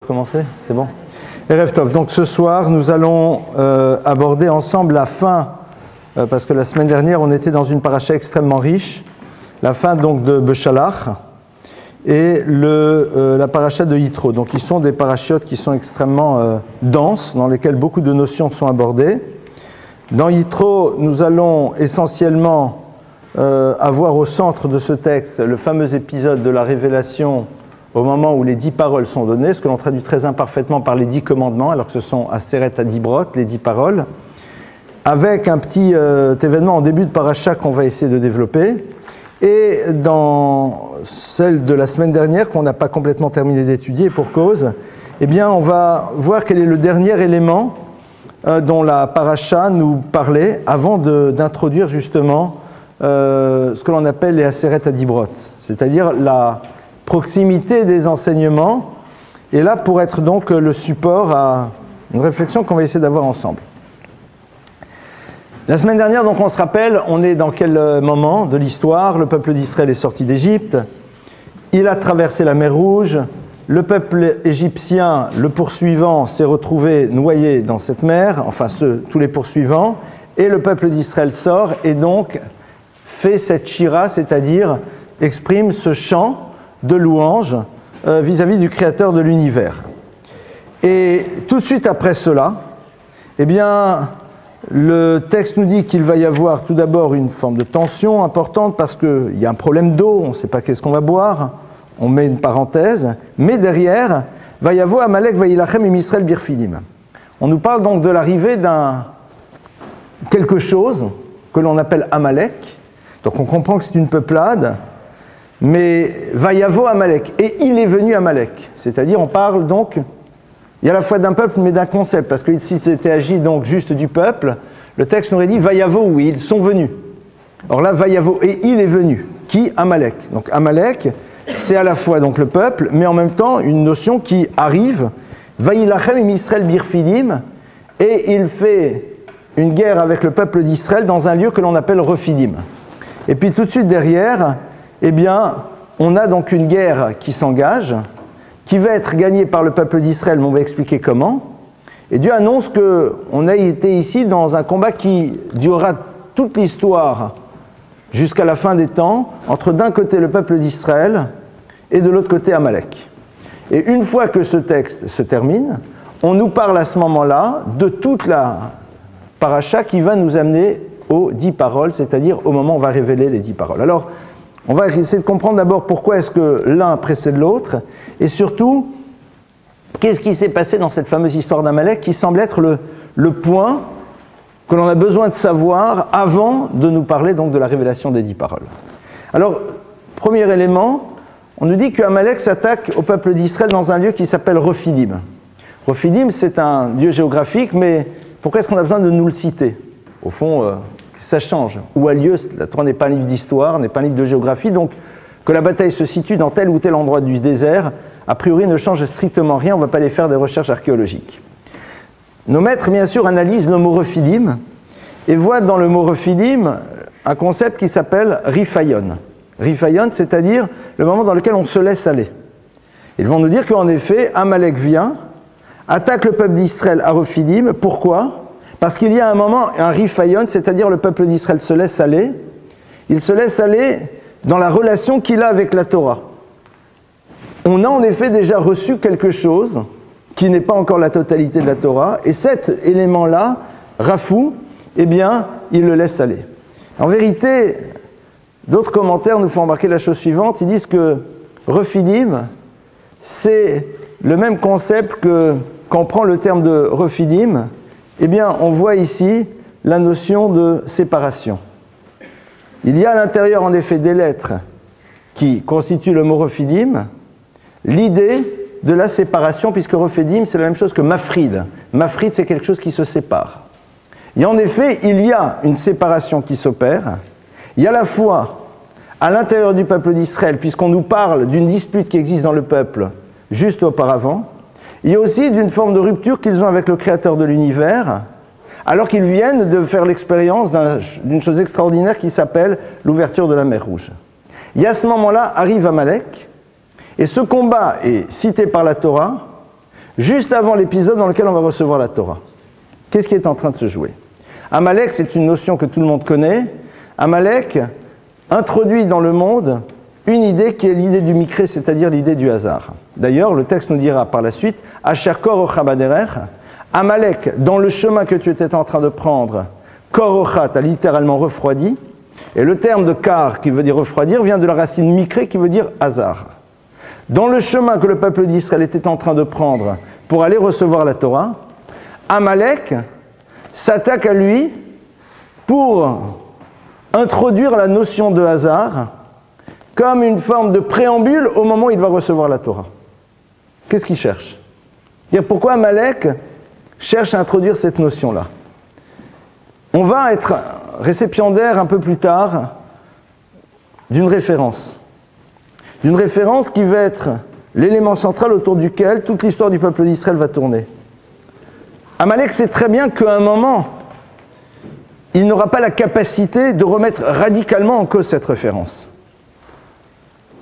Commencer, c'est bon. Erev Tov. Donc ce soir, nous allons aborder ensemble la fin, parce que la semaine dernière, on était dans une paracha extrêmement riche, la fin donc de Beshalach et la paracha de Yitro. Donc ils sont des parachiotes qui sont extrêmement denses, dans lesquels beaucoup de notions sont abordées. Dans Yitro, nous allons essentiellement avoir au centre de ce texte le fameux épisode de la révélation au moment où les 10 paroles sont données, ce que l'on traduit très imparfaitement par les 10 commandements, alors que ce sont Aseret Adibrot, les 10 paroles, avec un petit événement en début de paracha qu'on va essayer de développer. Et dans celle de la semaine dernière, qu'on n'a pas complètement terminé d'étudier pour cause, eh bien on va voir quel est le dernier élément dont la paracha nous parlait avant d'introduire justement ce que l'on appelle les Aseret Adibrot, c'est-à-dire la proximité des enseignements, et là pour être donc le support à une réflexion qu'on va essayer d'avoir ensemble. La semaine dernière, donc on se rappelle, on est dans quel moment de l'histoire? Le peuple d'Israël est sorti d'Égypte, il a traversé la mer Rouge, le peuple égyptien, le poursuivant, s'est retrouvé noyé dans cette mer, enfin tous les poursuivants, et le peuple d'Israël sort et donc fait cette shira, c'est-à-dire exprime ce chant de louange vis-à-vis du Créateur de l'univers. Et tout de suite après cela, eh bien, le texte nous dit qu'il va y avoir tout d'abord une forme de tension importante parce qu'il y a un problème d'eau, on ne sait pas qu'est-ce qu'on va boire, on met une parenthèse, mais derrière, va y avoir Amalek Vaïlachem et Misraël Birfidim. On nous parle donc de l'arrivée d'un quelque chose que l'on appelle Amalek, donc on comprend que c'est une peuplade, mais Vayavo Amalek, et il est venu Amalek, c'est-à-dire on parle donc, il y a à la fois d'un peuple mais d'un concept, parce que si c'était agi donc juste du peuple, le texte nous aurait dit Vayavo, oui, ils sont venus. Or là, Vayavo, et il est venu, qui? Amalek. Donc Amalek, c'est à la fois donc le peuple, mais en même temps une notion qui arrive, Vaïlachem et Misraël Birfidim, et il fait une guerre avec le peuple d'Israël dans un lieu que l'on appelle Refidim. Et puis tout de suite derrière, eh bien, on a donc une guerre qui s'engage, qui va être gagnée par le peuple d'Israël, mais on va expliquer comment. Et Dieu annonce qu'on a été ici dans un combat qui durera toute l'histoire jusqu'à la fin des temps, entre d'un côté le peuple d'Israël et de l'autre côté Amalek. Et une fois que ce texte se termine, on nous parle à ce moment-là de toute la paracha qui va nous amener aux 10 paroles, c'est-à-dire au moment où on va révéler les 10 paroles. Alors, on va essayer de comprendre d'abord pourquoi est-ce que l'un précède l'autre, et surtout, qu'est-ce qui s'est passé dans cette fameuse histoire d'Amalek qui semble être le point que l'on a besoin de savoir avant de nous parler donc de la révélation des 10 paroles. Alors, premier élément, on nous dit que Amalek s'attaque au peuple d'Israël dans un lieu qui s'appelle Refidim. Refidim, c'est un lieu géographique, mais pourquoi est-ce qu'on a besoin de nous le citer? Au fond, ça change. Où a lieu, la Torah n'est pas un livre d'histoire, n'est pas un livre de géographie, donc que la bataille se situe dans tel ou tel endroit du désert, a priori ne change strictement rien, on ne va pas aller faire des recherches archéologiques. Nos maîtres, bien sûr, analysent le mot Refidim et voient dans le mot Refidim un concept qui s'appelle Rifayon. Rifayon, c'est-à-dire le moment dans lequel on se laisse aller. Ils vont nous dire qu'en effet, Amalek vient, attaque le peuple d'Israël à Refidim. Pourquoi ? Parce qu'il y a un moment, un rifayon, c'est-à-dire le peuple d'Israël se laisse aller, il se laisse aller dans la relation qu'il a avec la Torah. On a en effet déjà reçu quelque chose qui n'est pas encore la totalité de la Torah, et cet élément-là, Rafou, eh bien, il le laisse aller. En vérité, d'autres commentaires nous font remarquer la chose suivante, ils disent que Refidim, c'est le même concept que quand on prend le terme de Refidim, eh bien, on voit ici la notion de séparation. Il y a à l'intérieur, en effet, des lettres qui constituent le mot Refidim, l'idée de la séparation, puisque Refidim, c'est la même chose que Mafrid. Mafrid, c'est quelque chose qui se sépare. Et en effet, il y a une séparation qui s'opère. Il y a à la fois, à l'intérieur du peuple d'Israël, puisqu'on nous parle d'une dispute qui existe dans le peuple juste auparavant, il y a aussi d'une forme de rupture qu'ils ont avec le Créateur de l'univers, alors qu'ils viennent de faire l'expérience d'une chose extraordinaire qui s'appelle l'ouverture de la mer Rouge. Et à ce moment-là, arrive Amalek, et ce combat est cité par la Torah, juste avant l'épisode dans lequel on va recevoir la Torah. Qu'est-ce qui est en train de se jouer? Amalek, c'est une notion que tout le monde connaît. Amalek introduit dans le monde une idée qui est l'idée du mikré, c'est-à-dire l'idée du hasard. D'ailleurs, le texte nous dira par la suite « Asher kor ocha baderech » Amalek, dans le chemin que tu étais en train de prendre, kor ocha, t'as littéralement refroidi. Et le terme de kar, qui veut dire refroidir, vient de la racine mikré, qui veut dire hasard. Dans le chemin que le peuple d'Israël était en train de prendre pour aller recevoir la Torah, Amalek s'attaque à lui pour introduire la notion de hasard comme une forme de préambule au moment où il va recevoir la Torah. Qu'est-ce qu'il cherche? Pourquoi Amalek cherche à introduire cette notion-là? On va être récipiendaire un peu plus tard d'une référence qui va être l'élément central autour duquel toute l'histoire du peuple d'Israël va tourner. Amalek sait très bien qu'à un moment, il n'aura pas la capacité de remettre radicalement en cause cette référence.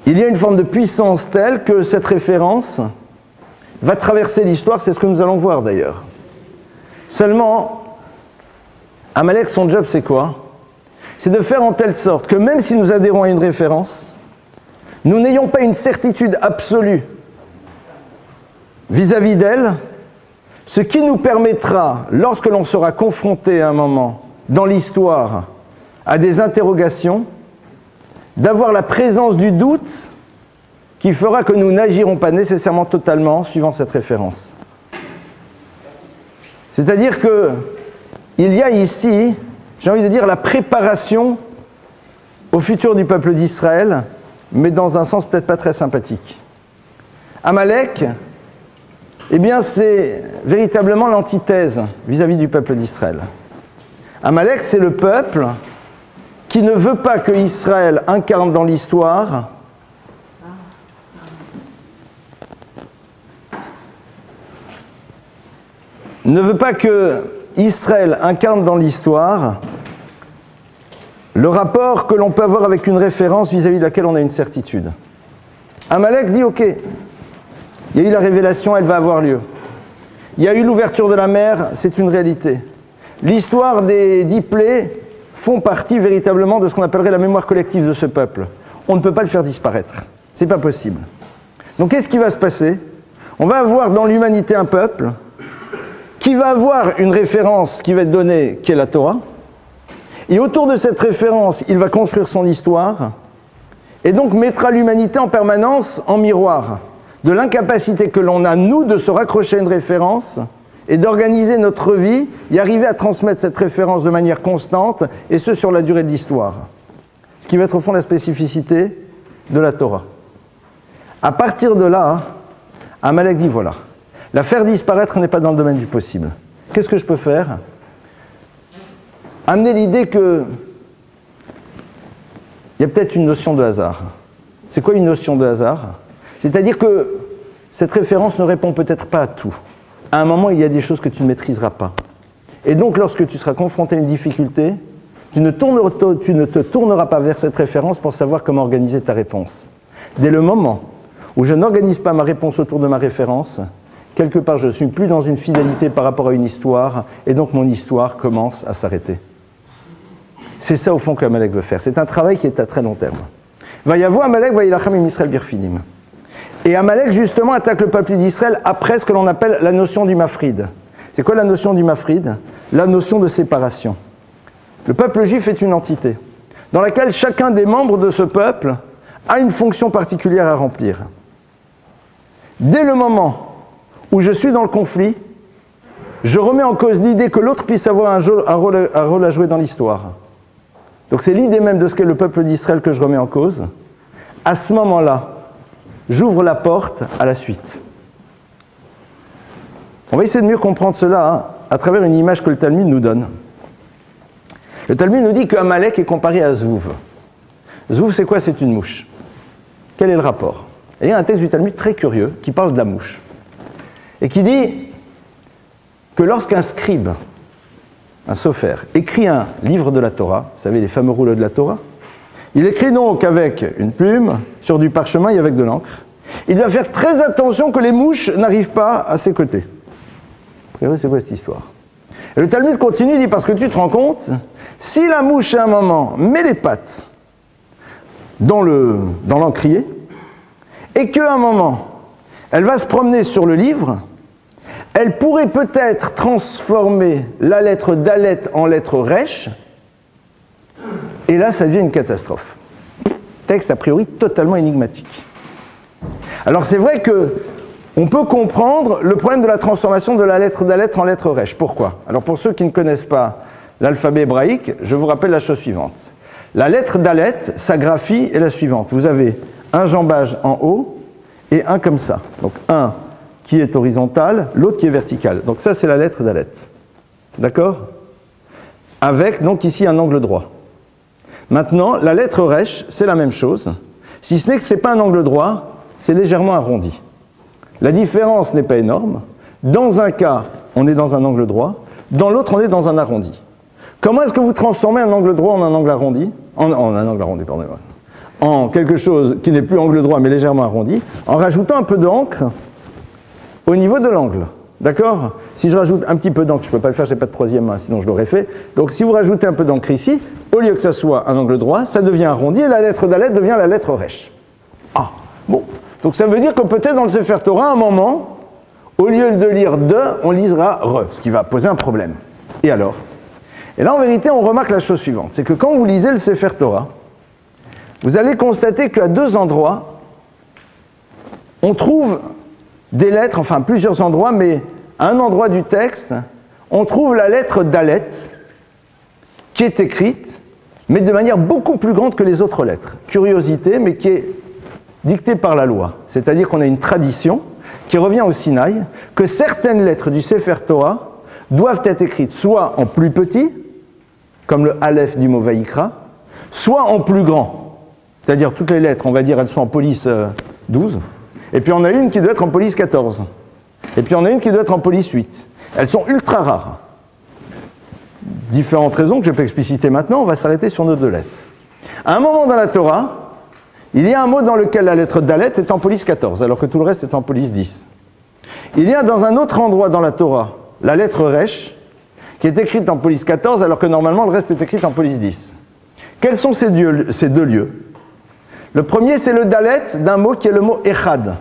Il y a une forme de puissance telle que cette référence va traverser l'histoire, c'est ce que nous allons voir d'ailleurs. Seulement, Amalek, son job, c'est quoi? C'est de faire en telle sorte que même si nous adhérons à une référence, nous n'ayons pas une certitude absolue vis-à-vis d'elle, ce qui nous permettra, lorsque l'on sera confronté à un moment dans l'histoire à des interrogations, d'avoir la présence du doute qui fera que nous n'agirons pas nécessairement totalement suivant cette référence. C'est-à-dire qu'il y a ici, j'ai envie de dire, la préparation au futur du peuple d'Israël, mais dans un sens peut-être pas très sympathique. Amalek, eh bien, c'est véritablement l'antithèse vis-à-vis du peuple d'Israël. Amalek, c'est le peuple qui ne veut pas que Israël incarne dans l'histoire le rapport que l'on peut avoir avec une référence vis-à-vis de laquelle on a une certitude. Amalek dit, ok, il y a eu la révélation, elle va avoir lieu. Il y a eu l'ouverture de la mer, c'est une réalité. L'histoire des 10 plaies font partie véritablement de ce qu'on appellerait la mémoire collective de ce peuple. On ne peut pas le faire disparaître. C'est pas possible. Donc qu'est-ce qui va se passer? On va avoir dans l'humanité un peuple qui va avoir une référence qui va être donnée, qui est la Torah. Et autour de cette référence, il va construire son histoire et donc mettra l'humanité en permanence en miroir de l'incapacité que l'on a, nous, de se raccrocher à une référence et d'organiser notre vie et arriver à transmettre cette référence de manière constante, et ce, sur la durée de l'histoire. Ce qui va être au fond la spécificité de la Torah. À partir de là, Amalek dit, voilà, la faire disparaître n'est pas dans le domaine du possible. Qu'est-ce que je peux faire? Amener l'idée que il y a peut-être une notion de hasard. C'est quoi une notion de hasard? C'est-à-dire que cette référence ne répond peut-être pas à tout. À un moment, il y a des choses que tu ne maîtriseras pas. Et donc, lorsque tu seras confronté à une difficulté, tu ne te tourneras pas vers cette référence pour savoir comment organiser ta réponse. Dès le moment où je n'organise pas ma réponse autour de ma référence, quelque part, je ne suis plus dans une fidélité par rapport à une histoire, et donc mon histoire commence à s'arrêter. C'est ça, au fond, qu'Amalek veut faire. C'est un travail qui est à très long terme. Va y avoir Amalek, va y lachem im Israël birfinim. Et Amalek, justement, attaque le peuple d'Israël après ce que l'on appelle la notion du mafrid. C'est quoi la notion du mafrid? La notion de séparation. Le peuple juif est une entité dans laquelle chacun des membres de ce peuple a une fonction particulière à remplir. Dès le moment où je suis dans le conflit, je remets en cause l'idée que l'autre puisse avoir un rôle à jouer dans l'histoire. Donc c'est l'idée même de ce qu'est le peuple d'Israël que je remets en cause. À ce moment-là, j'ouvre la porte à la suite. On va essayer de mieux comprendre cela à travers une image que le Talmud nous donne. Le Talmud nous dit qu'Amalek est comparé à Zouv. Zouv, c'est quoi? C'est une mouche. Quel est le rapport? Il y a un texte du Talmud très curieux qui parle de la mouche et qui dit que lorsqu'un scribe, un sopher, écrit un livre de la Torah, vous savez les fameux rouleaux de la Torah, il écrit donc avec une plume sur du parchemin et avec de l'encre, il doit faire très attention que les mouches n'arrivent pas à ses côtés. C'est quoi cette histoire? Et le Talmud continue, il dit, parce que tu te rends compte, si la mouche à un moment met les pattes dans l'encrier, et qu'à un moment, elle va se promener sur le livre, elle pourrait peut-être transformer la lettre Dalet en lettre Resh, et là, ça devient une catastrophe. Texte a priori totalement énigmatique. Alors c'est vrai que on peut comprendre le problème de la transformation de la lettre Dalet en lettre Resh. Pourquoi? Alors pour ceux qui ne connaissent pas l'alphabet hébraïque, je vous rappelle la chose suivante. La lettre Dalet, sa graphie est la suivante. Vous avez un jambage en haut et un comme ça. Donc un qui est horizontal, l'autre qui est vertical. Donc ça c'est la lettre Dalet. D'accord? Avec donc ici un angle droit. Maintenant, la lettre Resh, c'est la même chose, si ce n'est que ce n'est pas un angle droit, c'est légèrement arrondi. La différence n'est pas énorme. Dans un cas, on est dans un angle droit, dans l'autre, on est dans un arrondi. Comment est-ce que vous transformez un angle droit en un angle arrondi? En un angle arrondi, pardonnez-moi. En quelque chose qui n'est plus angle droit, mais légèrement arrondi, en rajoutant un peu d'encre au niveau de l'angle. D'accord? Si je rajoute un petit peu d'encre, je ne peux pas le faire, je n'ai pas de troisième main, sinon je l'aurais fait. Donc si vous rajoutez un peu d'encre ici, au lieu que ça soit un angle droit, ça devient arrondi et la lettre Dalet devient la lettre Resh. Ah, bon. Donc ça veut dire que peut-être dans le Sefer Torah, à un moment, au lieu de lire de, on lisera re, ce qui va poser un problème. Et alors? Et là, en vérité, on remarque la chose suivante, c'est que quand vous lisez le Sefer Torah, vous allez constater qu'à deux endroits, on trouve des lettres, enfin plusieurs endroits, mais à un endroit du texte, on trouve la lettre Dalet, qui est écrite, mais de manière beaucoup plus grande que les autres lettres. Curiosité, mais qui est dictée par la loi. C'est-à-dire qu'on a une tradition qui revient au Sinaï, que certaines lettres du Sefer Torah doivent être écrites soit en plus petit, comme le Aleph du mot Vaïkra, soit en plus grand. C'est-à-dire toutes les lettres, on va dire, elles sont en police 12, et puis on a une qui doit être en police 14, et puis on a une qui doit être en police 8. Elles sont ultra rares. Différentes raisons que je peux expliciter maintenant, on va s'arrêter sur nos deux lettres. À un moment dans la Torah, il y a un mot dans lequel la lettre Dalet est en police 14, alors que tout le reste est en police 10. Il y a dans un autre endroit dans la Torah, la lettre Resh, qui est écrite en police 14, alors que normalement le reste est écrit en police 10. Quels sont ces deux lieux? Le premier, c'est le Dalet d'un mot qui est le mot Echad,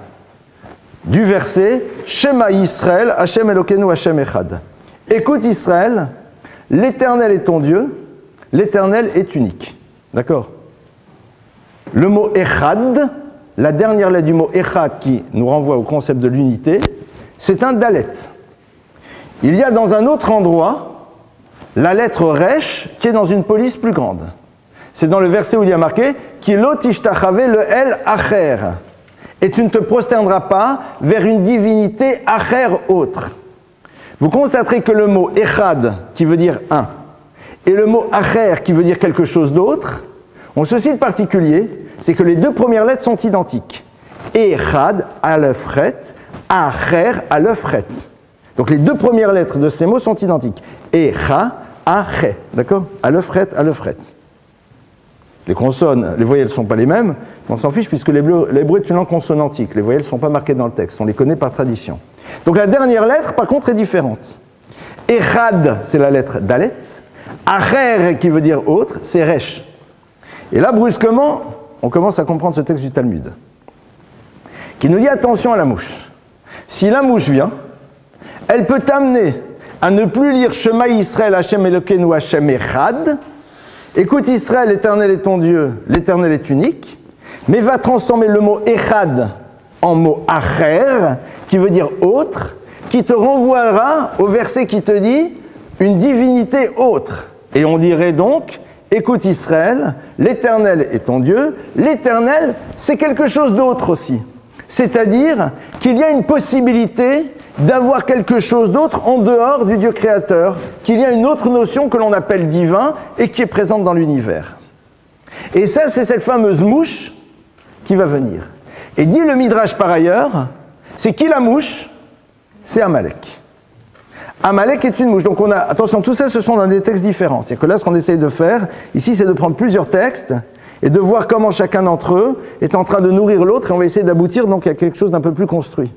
du verset Shema Yisrael, Hashem Elokeinu Hashem Echad. Écoute Israël, l'Éternel est ton Dieu, l'Éternel est unique. D'accord? Le mot Echad, la dernière lettre du mot Echad qui nous renvoie au concept de l'unité, c'est un Dalet. Il y a dans un autre endroit la lettre Resh qui est dans une police plus grande. C'est dans le verset où il y a marqué Ki lo tishtachave le El Acher. Et tu ne te prosterneras pas vers une divinité Acher autre. Vous constaterez que le mot Echad, qui veut dire un, et le mot Acher, qui veut dire quelque chose d'autre, ont ceci de particulier, c'est que les deux premières lettres sont identiques. Echad, Aleph Ret, Acher, Aleph Ret. Donc les deux premières lettres de ces mots sont identiques. Echa, Ache, d'accord? Aleph Ret, Aleph Ret. Les consonnes, les voyelles ne sont pas les mêmes, mais on s'en fiche puisque l'hébreu est une langue consonantique. Les voyelles ne sont pas marquées dans le texte, on les connaît par tradition. Donc la dernière lettre, par contre, est différente. Echad, c'est la lettre Dalet. Acher, qui veut dire autre, c'est Resh. Et là, brusquement, on commence à comprendre ce texte du Talmud, qui nous dit attention à la mouche. Si la mouche vient, elle peut t'amener à ne plus lire Shema Yisrael, Hashem Elokeinu Hashem Echad. Écoute Israël, l'Éternel est ton Dieu, l'Éternel est unique, mais va transformer le mot Echad en mot Acher, qui veut dire autre, qui te renvoiera au verset qui te dit une divinité autre. Et on dirait donc, écoute Israël, l'Éternel est ton Dieu, l'Éternel c'est quelque chose d'autre aussi. C'est-à-dire qu'il y a une possibilité d'avoir quelque chose d'autre en dehors du Dieu créateur, qu'il y a une autre notion que l'on appelle divin et qui est présente dans l'univers. Et ça, c'est cette fameuse mouche qui va venir. Et dit le Midrash par ailleurs, c'est qui la mouche? C'est Amalek. Amalek est une mouche. Donc attention, tout ça, ce sont dans des textes différents. C'est que là, ce qu'on essaye de faire, ici, c'est de prendre plusieurs textes et de voir comment chacun d'entre eux est en train de nourrir l'autre, et on va essayer d'aboutir donc à quelque chose d'un peu plus construit.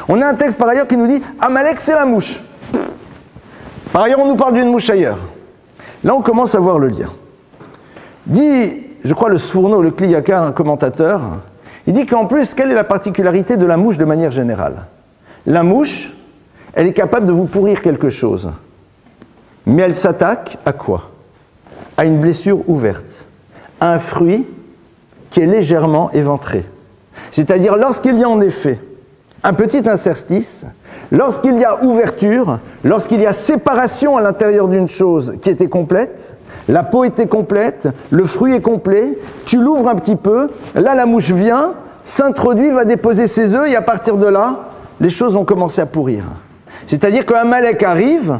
On a un texte par ailleurs qui nous dit « Amalek, c'est la mouche ». Par ailleurs, on nous parle d'une mouche ailleurs. Là, on commence à voir le lien. Dit, je crois, le Sfourneau, le Kliakar, un commentateur, il dit qu'en plus, quelle est la particularité de la mouche de manière générale? La mouche, elle est capable de vous pourrir quelque chose. Mais elle s'attaque à quoi? À une blessure ouverte, à un fruit qui est légèrement éventré. C'est-à-dire, lorsqu'il y a en effet un petit interstice, lorsqu'il y a ouverture, lorsqu'il y a séparation à l'intérieur d'une chose qui était complète, la peau était complète, le fruit est complet, tu l'ouvres un petit peu, là la mouche vient, s'introduit, va déposer ses œufs, et à partir de là, les choses ont commencé à pourrir. C'est-à-dire qu'Amalek arrive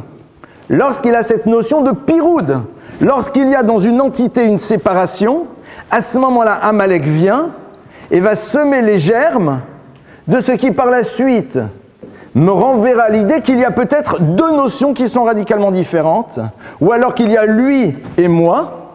lorsqu'il a cette notion de piroud, lorsqu'il y a dans une entité une séparation, à ce moment-là, Amalek vient et va semer les germes de ce qui par la suite me renverra l'idée qu'il y a peut-être deux notions qui sont radicalement différentes, ou alors qu'il y a lui et moi,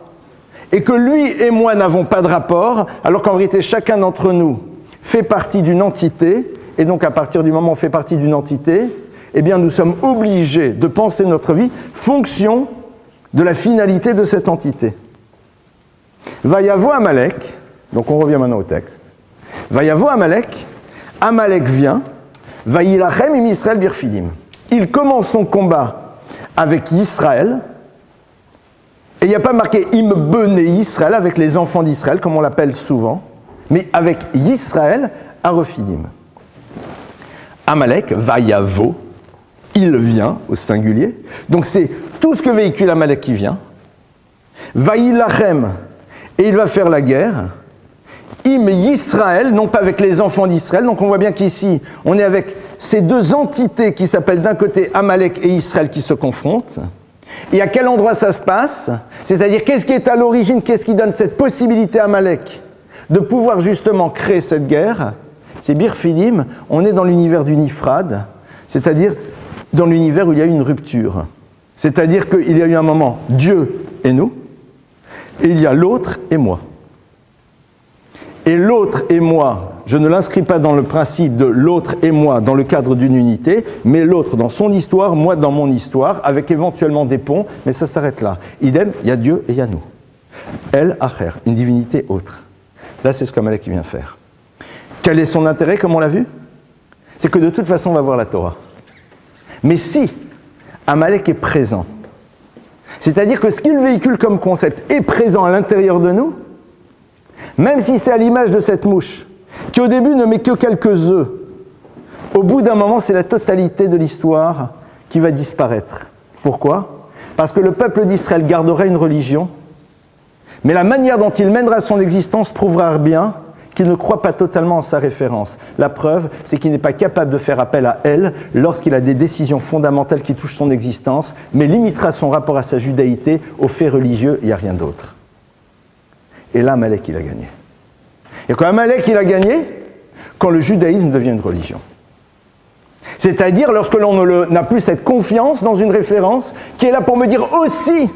et que lui et moi n'avons pas de rapport, alors qu'en vérité chacun d'entre nous fait partie d'une entité, et donc à partir du moment où on fait partie d'une entité, eh bien nous sommes obligés de penser notre vie fonction de la finalité de cette entité. Vayavo Amalek, donc on revient maintenant au texte, Vayavo Amalek, Amalek vient, Vayilachem im Israël birfidim. Il commence son combat avec Israël, et il n'y a pas marqué im bené Israël, avec les enfants d'Israël, comme on l'appelle souvent, mais avec Israël à Refidim. Amalek, Vayavo, il vient au singulier, donc c'est tout ce que véhicule Amalek qui vient. Vayilachem, et il va faire la guerre. Im Israël, non pas avec les enfants d'Israël, donc on voit bien qu'ici, on est avec ces deux entités qui s'appellent d'un côté Amalek et Israël qui se confrontent. Et à quel endroit ça se passe? C'est-à-dire, qu'est-ce qui est à l'origine, qu'est-ce qui donne cette possibilité à Amalek de pouvoir justement créer cette guerre? C'est Birfidim, on est dans l'univers du Nifrad, c'est-à-dire dans l'univers où il y a eu une rupture. C'est-à-dire qu'il y a eu un moment Dieu et nous, et il y a l'autre et moi. Et l'autre et moi, je ne l'inscris pas dans le principe de l'autre et moi dans le cadre d'une unité, mais l'autre dans son histoire, moi dans mon histoire, avec éventuellement des ponts, mais ça s'arrête là. Idem, il y a Dieu et il y a nous. El Acher, une divinité autre. Là, c'est ce qu'Amalek vient faire. Quel est son intérêt, comme on l'a vu? C'est que de toute façon, on va voir la Torah. Mais si Amalek est présent, c'est-à-dire que ce qu'il véhicule comme concept est présent à l'intérieur de nous, même si c'est à l'image de cette mouche, qui au début ne met que quelques œufs, au bout d'un moment, c'est la totalité de l'histoire qui va disparaître. Pourquoi? Parce que le peuple d'Israël gardera une religion, mais la manière dont il mènera son existence prouvera bien qu'il ne croit pas totalement en sa référence. La preuve, c'est qu'il n'est pas capable de faire appel à elle lorsqu'il a des décisions fondamentales qui touchent son existence, mais limitera son rapport à sa judaïté aux faits religieux, il n'y a rien d'autre. Et là, Amalek, il a gagné. Et quand Amalek, il a gagné, quand le judaïsme devient une religion. C'est-à-dire lorsque l'on n'a plus cette confiance dans une référence qui est là pour me dire aussi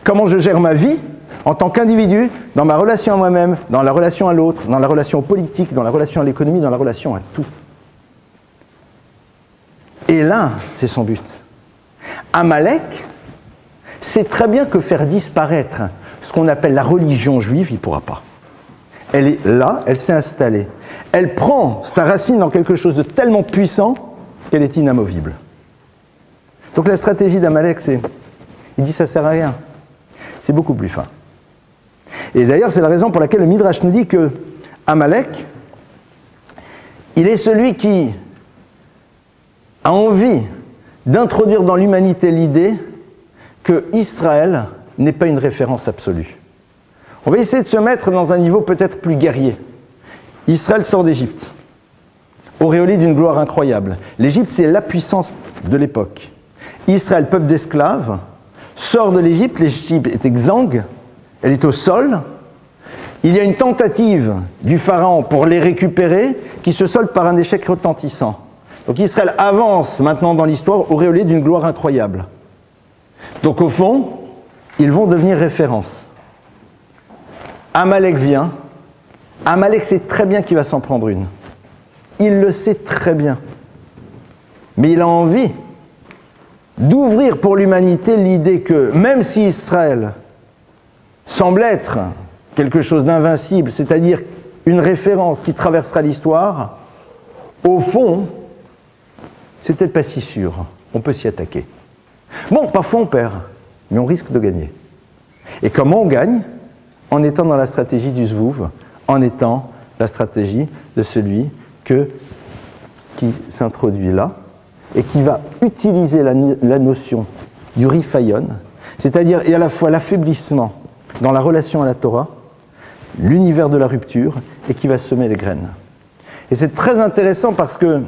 comment je gère ma vie en tant qu'individu, dans ma relation à moi-même, dans la relation à l'autre, dans la relation politique, dans la relation à l'économie, dans la relation à tout. Et là, c'est son but. Amalek sait très bien que faire disparaître ce qu'on appelle la religion juive, il ne pourra pas. Elle est là, elle s'est installée. Elle prend sa racine dans quelque chose de tellement puissant qu'elle est inamovible. Donc la stratégie d'Amalek, c'est, il dit ça ne sert à rien. C'est beaucoup plus fin. Et d'ailleurs, c'est la raison pour laquelle le Midrash nous dit que Amalek, il est celui qui a envie d'introduire dans l'humanité l'idée que Israël n'est pas une référence absolue. On va essayer de se mettre dans un niveau peut-être plus guerrier. Israël sort d'Égypte, auréolé d'une gloire incroyable. L'Égypte, c'est la puissance de l'époque. Israël, peuple d'esclaves, sort de l'Égypte, l'Égypte est exsangue, elle est au sol. Il y a une tentative du pharaon pour les récupérer qui se solde par un échec retentissant. Donc Israël avance maintenant dans l'histoire auréolé d'une gloire incroyable. Donc au fond, ils vont devenir référence. Amalek vient. Amalek sait très bien qu'il va s'en prendre une. Il le sait très bien. Mais il a envie d'ouvrir pour l'humanité l'idée que même si Israël semble être quelque chose d'invincible, c'est-à-dire une référence qui traversera l'histoire, au fond, c'est peut-être pas si sûr. On peut s'y attaquer. Bon, parfois on perd, mais on risque de gagner. Et comment on gagne? En étant dans la stratégie du Zvouv, en étant la stratégie de celui qui s'introduit là, et qui va utiliser la notion du rifayon, c'est-à-dire et à la fois l'affaiblissement dans la relation à la Torah, l'univers de la rupture, et qui va semer les graines. Et c'est très intéressant parce que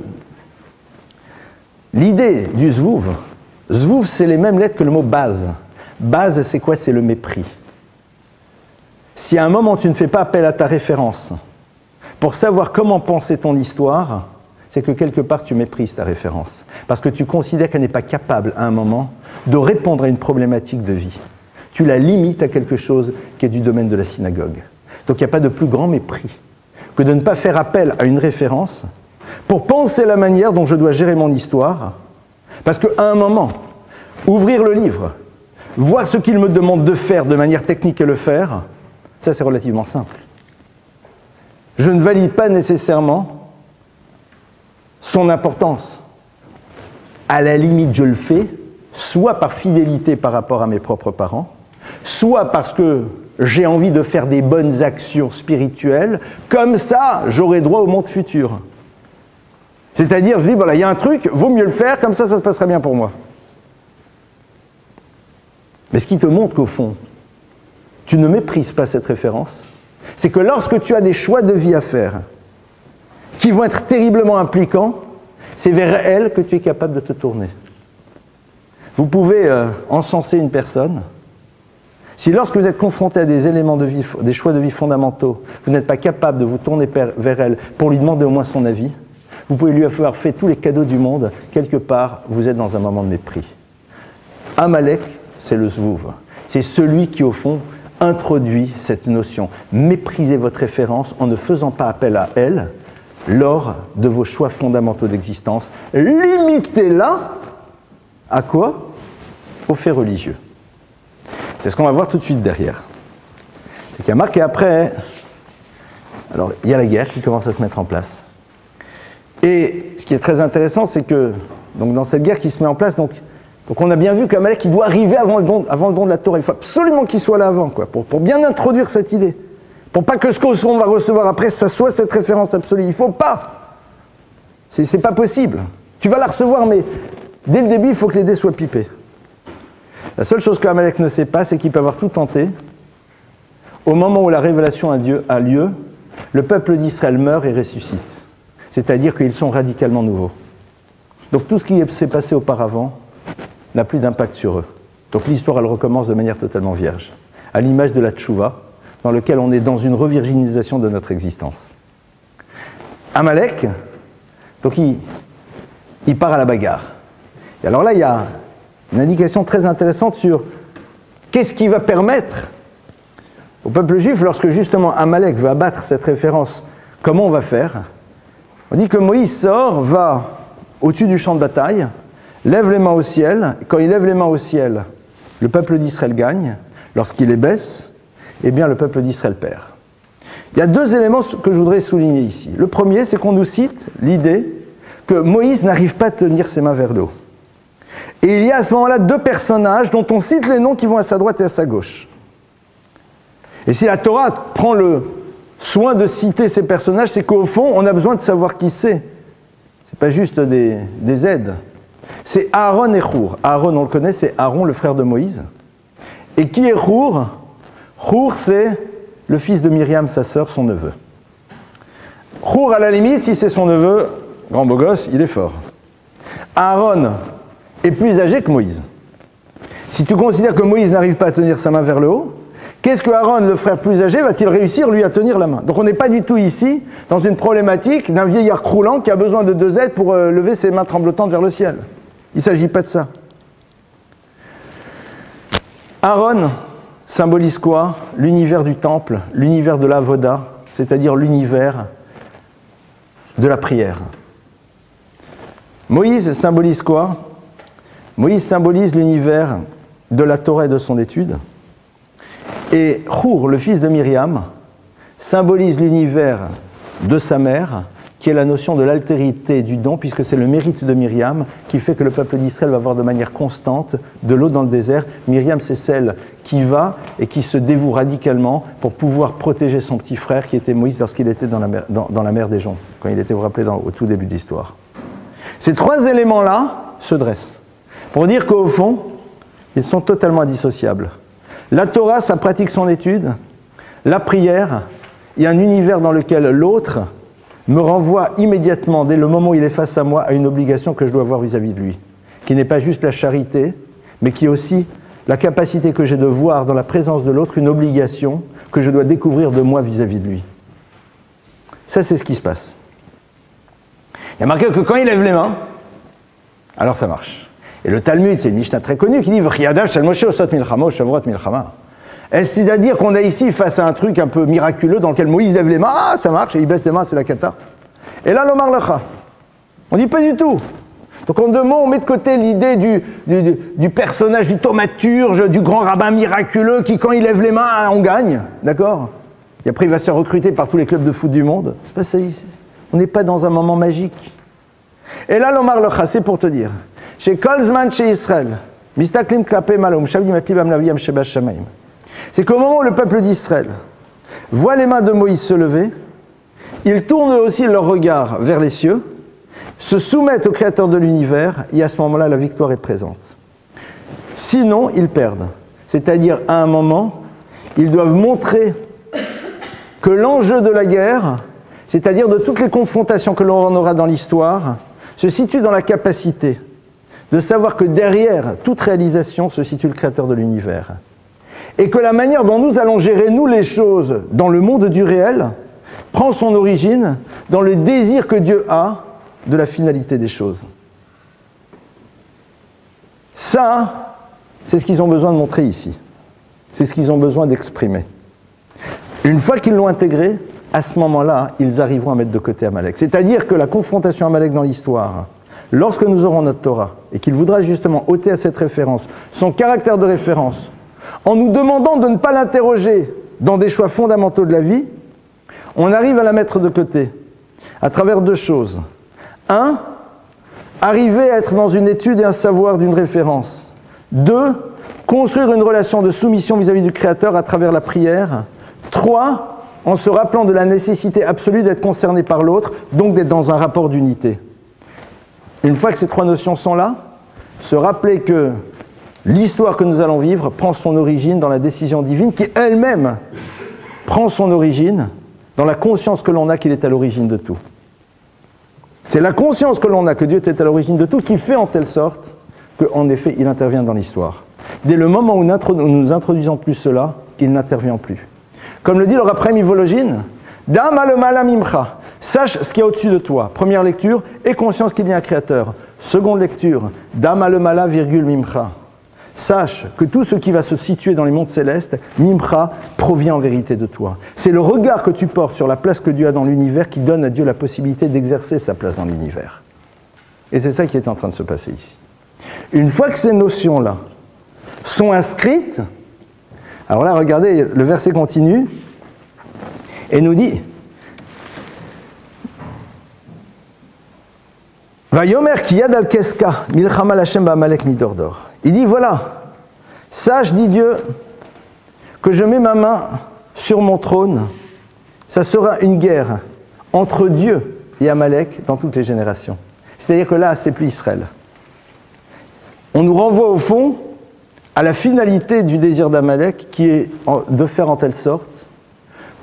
l'idée du Zvouv, Zvouv c'est les mêmes lettres que le mot base. Base c'est quoi? C'est le mépris. Si à un moment tu ne fais pas appel à ta référence pour savoir comment penser ton histoire, c'est que quelque part tu méprises ta référence. Parce que tu considères qu'elle n'est pas capable, à un moment, de répondre à une problématique de vie. Tu la limites à quelque chose qui est du domaine de la synagogue. Donc il n'y a pas de plus grand mépris que de ne pas faire appel à une référence pour penser la manière dont je dois gérer mon histoire. Parce qu'à un moment, ouvrir le livre, voir ce qu'il me demande de faire de manière technique et le faire, ça c'est relativement simple. Je ne valide pas nécessairement son importance. À la limite, je le fais, soit par fidélité par rapport à mes propres parents, soit parce que j'ai envie de faire des bonnes actions spirituelles, comme ça, j'aurai droit au monde futur. C'est-à-dire, je dis, voilà, il y a un truc, vaut mieux le faire, comme ça se passera bien pour moi. Mais ce qui te montre qu'au fond, tu ne méprises pas cette référence, c'est que lorsque tu as des choix de vie à faire, qui vont être terriblement impliquants, c'est vers elle que tu es capable de te tourner. Vous pouvez encenser une personne, si lorsque vous êtes confronté à des éléments de vie, des choix de vie fondamentaux, vous n'êtes pas capable de vous tourner vers elle pour lui demander au moins son avis, vous pouvez lui avoir fait tous les cadeaux du monde, quelque part, vous êtes dans un moment de mépris. Amalek, c'est le Zvouv. C'est celui qui, au fond, introduit cette notion. Méprisez votre référence en ne faisant pas appel à elle lors de vos choix fondamentaux d'existence. Limitez-la à quoi? Aux faits religieux. C'est ce qu'on va voir tout de suite derrière. C'est qu'il y a marqué après, alors il y a la guerre qui commence à se mettre en place. Et ce qui est très intéressant, c'est que donc dans cette guerre qui se met en place, donc on a bien vu qu'Amalek il doit arriver avant le don de la Torah. Il faut absolument qu'il soit là avant, quoi, pour bien introduire cette idée. Pour pas que ce qu'on va recevoir après, ça soit cette référence absolue. Il ne faut pas. C'est pas possible. Tu vas la recevoir, mais dès le début, il faut que les dés soient pipés. La seule chose qu'Amalek ne sait pas, c'est qu'il peut avoir tout tenté. Au moment où la révélation a lieu, le peuple d'Israël meurt et ressuscite. C'est-à-dire qu'ils sont radicalement nouveaux. Donc tout ce qui s'est passé auparavant n'a plus d'impact sur eux. Donc l'histoire, elle recommence de manière totalement vierge, à l'image de la tchouva, dans lequel on est dans une revirginisation de notre existence. Amalek, donc il part à la bagarre. Et alors là, il y a une indication très intéressante sur qu'est-ce qui va permettre au peuple juif, lorsque justement Amalek va abattre cette référence, comment on va faire? On dit que Moïse sort, va au-dessus du champ de bataille, lève les mains au ciel. Quand il lève les mains au ciel, le peuple d'Israël gagne. Lorsqu'il les baisse, eh bien le peuple d'Israël perd. Il y a deux éléments que je voudrais souligner ici. Le premier, c'est qu'on nous cite l'idée que Moïse n'arrive pas à tenir ses mains vers le haut. Et il y a à ce moment-là deux personnages dont on cite les noms qui vont à sa droite et à sa gauche. Et si la Torah prend le soin de citer ces personnages, c'est qu'au fond, on a besoin de savoir qui c'est. Ce n'est pas juste des aides. C'est Aaron et Hur. Aaron, on le connaît, c'est Aaron, le frère de Moïse. Et qui est Hur? Hur, c'est le fils de Myriam, sa sœur, son neveu. Hur, à la limite, si c'est son neveu, grand beau gosse, il est fort. Aaron est plus âgé que Moïse. Si tu considères que Moïse n'arrive pas à tenir sa main vers le haut, qu'est-ce que Aaron, le frère plus âgé, va-t-il réussir, lui, à tenir la main? Donc on n'est pas du tout ici dans une problématique d'un vieillard croulant qui a besoin de deux aides pour lever ses mains tremblotantes vers le ciel. Il ne s'agit pas de ça. Aaron, symbolise quoi? L'univers du temple, l'univers de l'avoda, c'est-à-dire l'univers de la prière. Moïse symbolise quoi? Moïse symbolise l'univers de la Torah et de son étude. Et Hur, le fils de Myriam, symbolise l'univers de sa mère, qui est la notion de l'altérité du don, puisque c'est le mérite de Myriam qui fait que le peuple d'Israël va avoir de manière constante de l'eau dans le désert. Myriam, c'est celle qui va et qui se dévoue radicalement pour pouvoir protéger son petit frère, qui était Moïse, lorsqu'il était dans la mer des Joncs, quand il était, vous vous rappelez, au tout début de l'histoire. Ces trois éléments-là se dressent pour dire qu'au fond, ils sont totalement indissociables. La Torah, ça pratique son étude. La prière, il y a un univers dans lequel l'autre me renvoie immédiatement, dès le moment où il est face à moi, à une obligation que je dois avoir vis-à-vis de lui, qui n'est pas juste la charité, mais qui est aussi la capacité que j'ai de voir dans la présence de l'autre une obligation que je dois découvrir de moi vis-à-vis de lui. Ça, c'est ce qui se passe. Il y a marqué que quand il lève les mains, alors ça marche. Et le Talmud, c'est une Mishnah très connue qui dit V'chiyadav shel Moshe osot milchama shavuot milchama. C'est-à-dire qu'on est ici face à un truc un peu miraculeux dans lequel Moïse lève les mains, ah, ça marche, et il baisse les mains, c'est la kata. Et là, l'omar lecha. On dit pas du tout. Donc en deux mots, on met de côté l'idée du personnage, du thaumaturge, du grand rabbin miraculeux qui, quand il lève les mains, on gagne. D'accord? Et après, il va se faire recruter par tous les clubs de foot du monde. C'est pas ça ici. On n'est pas dans un moment magique. Et là, l'omar lecha, c'est pour te dire, chez Kolzman, chez Israël, mistaklim klape malom, shavdim atlivam laviyam sheba shamaim. C'est qu'au moment où le peuple d'Israël voit les mains de Moïse se lever, ils tournent aussi leur regard vers les cieux, se soumettent au Créateur de l'univers, et à ce moment-là, la victoire est présente. Sinon, ils perdent. C'est-à-dire, à un moment, ils doivent montrer que l'enjeu de la guerre, c'est-à-dire de toutes les confrontations que l'on aura dans l'histoire, se situe dans la capacité de savoir que derrière toute réalisation se situe le Créateur de l'univers. Et que la manière dont nous allons gérer, nous, les choses dans le monde du réel, prend son origine dans le désir que Dieu a de la finalité des choses. Ça, c'est ce qu'ils ont besoin de montrer ici. C'est ce qu'ils ont besoin d'exprimer. Une fois qu'ils l'ont intégré, à ce moment-là, ils arriveront à mettre de côté Amalek. C'est-à-dire que la confrontation Amalek dans l'histoire, lorsque nous aurons notre Torah, et qu'il voudra justement ôter à cette référence son caractère de référence, en nous demandant de ne pas l'interroger dans des choix fondamentaux de la vie, on arrive à la mettre de côté à travers deux choses. Un, arriver à être dans une étude et un savoir d'une référence. Deux, construire une relation de soumission vis-à-vis du Créateur à travers la prière. Trois, en se rappelant de la nécessité absolue d'être concerné par l'autre, donc d'être dans un rapport d'unité. Une fois que ces trois notions sont là, se rappeler que l'histoire que nous allons vivre prend son origine dans la décision divine qui elle-même prend son origine dans la conscience que l'on a qu'il est à l'origine de tout. C'est la conscience que l'on a que Dieu est à l'origine de tout qui fait en telle sorte qu'en effet il intervient dans l'histoire. Dès le moment où nous introduisons plus cela, il n'intervient plus. Comme le dit le Rav Chaim Volojine, Dam al-mala mimcha, sache ce qu'il y a au-dessus de toi. Première lecture, et conscience qu'il y a un créateur. Seconde lecture, Dam al-mala virgule mimcha. Sache que tout ce qui va se situer dans les mondes célestes, Mimcha, provient en vérité de toi. C'est le regard que tu portes sur la place que Dieu a dans l'univers qui donne à Dieu la possibilité d'exercer sa place dans l'univers. Et c'est ça qui est en train de se passer ici. Une fois que ces notions-là sont inscrites, alors là, regardez, le verset continue et nous dit Vayomer ki yad al keska milchama l'Hashem ba'amalek midordor. Il dit voilà, sache, dit Dieu, que je mets ma main sur mon trône, ça sera une guerre entre Dieu et Amalek dans toutes les générations. C'est-à-dire que là, c'est plus Israël. On nous renvoie au fond à la finalité du désir d'Amalek qui est de faire en telle sorte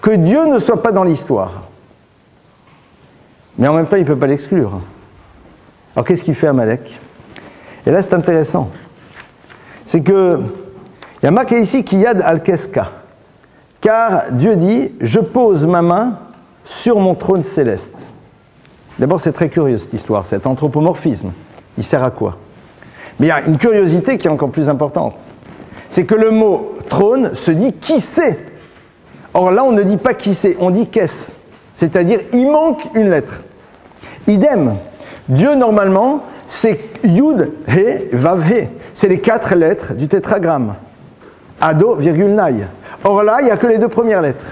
que Dieu ne soit pas dans l'histoire. Mais en même temps, il ne peut pas l'exclure. Alors qu'est-ce qu'il fait Amalek? Et là, c'est intéressant. C'est que, il y a marqué ici qui yad al-keska. Car Dieu dit, je pose ma main sur mon trône céleste. D'abord, c'est très curieux cette histoire, cet anthropomorphisme. Il sert à quoi? Mais il y a une curiosité qui est encore plus importante. C'est que le mot trône se dit qui c'est. Or là, on ne dit pas qui c'est, on dit qu'est-ce. C'est-à-dire, il manque une lettre. Idem. Dieu, normalement, c'est Yud, He, Vav, He. C'est les 4 lettres du tétragramme. Ado, virgule, Naï. Or là, il n'y a que les 2 premières lettres.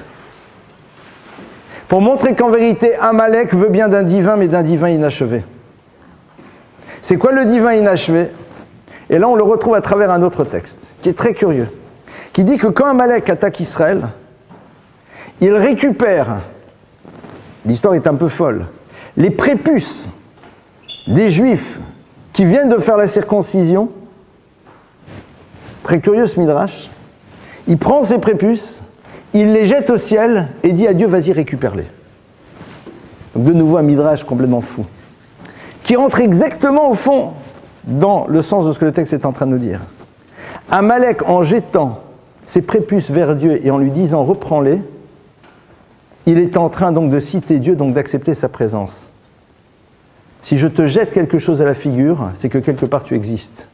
Pour montrer qu'en vérité, Amalek veut bien d'un divin, mais d'un divin inachevé. C'est quoi le divin inachevé? Et là, on le retrouve à travers un autre texte, qui est très curieux, qui dit que quand Amalek attaque Israël, il récupère, l'histoire est un peu folle, les prépuces des Juifs qui viennent de faire la circoncision, très curieux ce midrash, il prend ces prépuces, il les jette au ciel et dit à Dieu, vas-y, récupère-les. Donc de nouveau un midrash complètement fou, qui rentre exactement au fond dans le sens de ce que le texte est en train de nous dire. Amalek, en jetant ses prépuces vers Dieu et en lui disant, reprends-les, il est en train donc de citer Dieu, donc d'accepter sa présence. Si je te jette quelque chose à la figure, c'est que quelque part tu existes.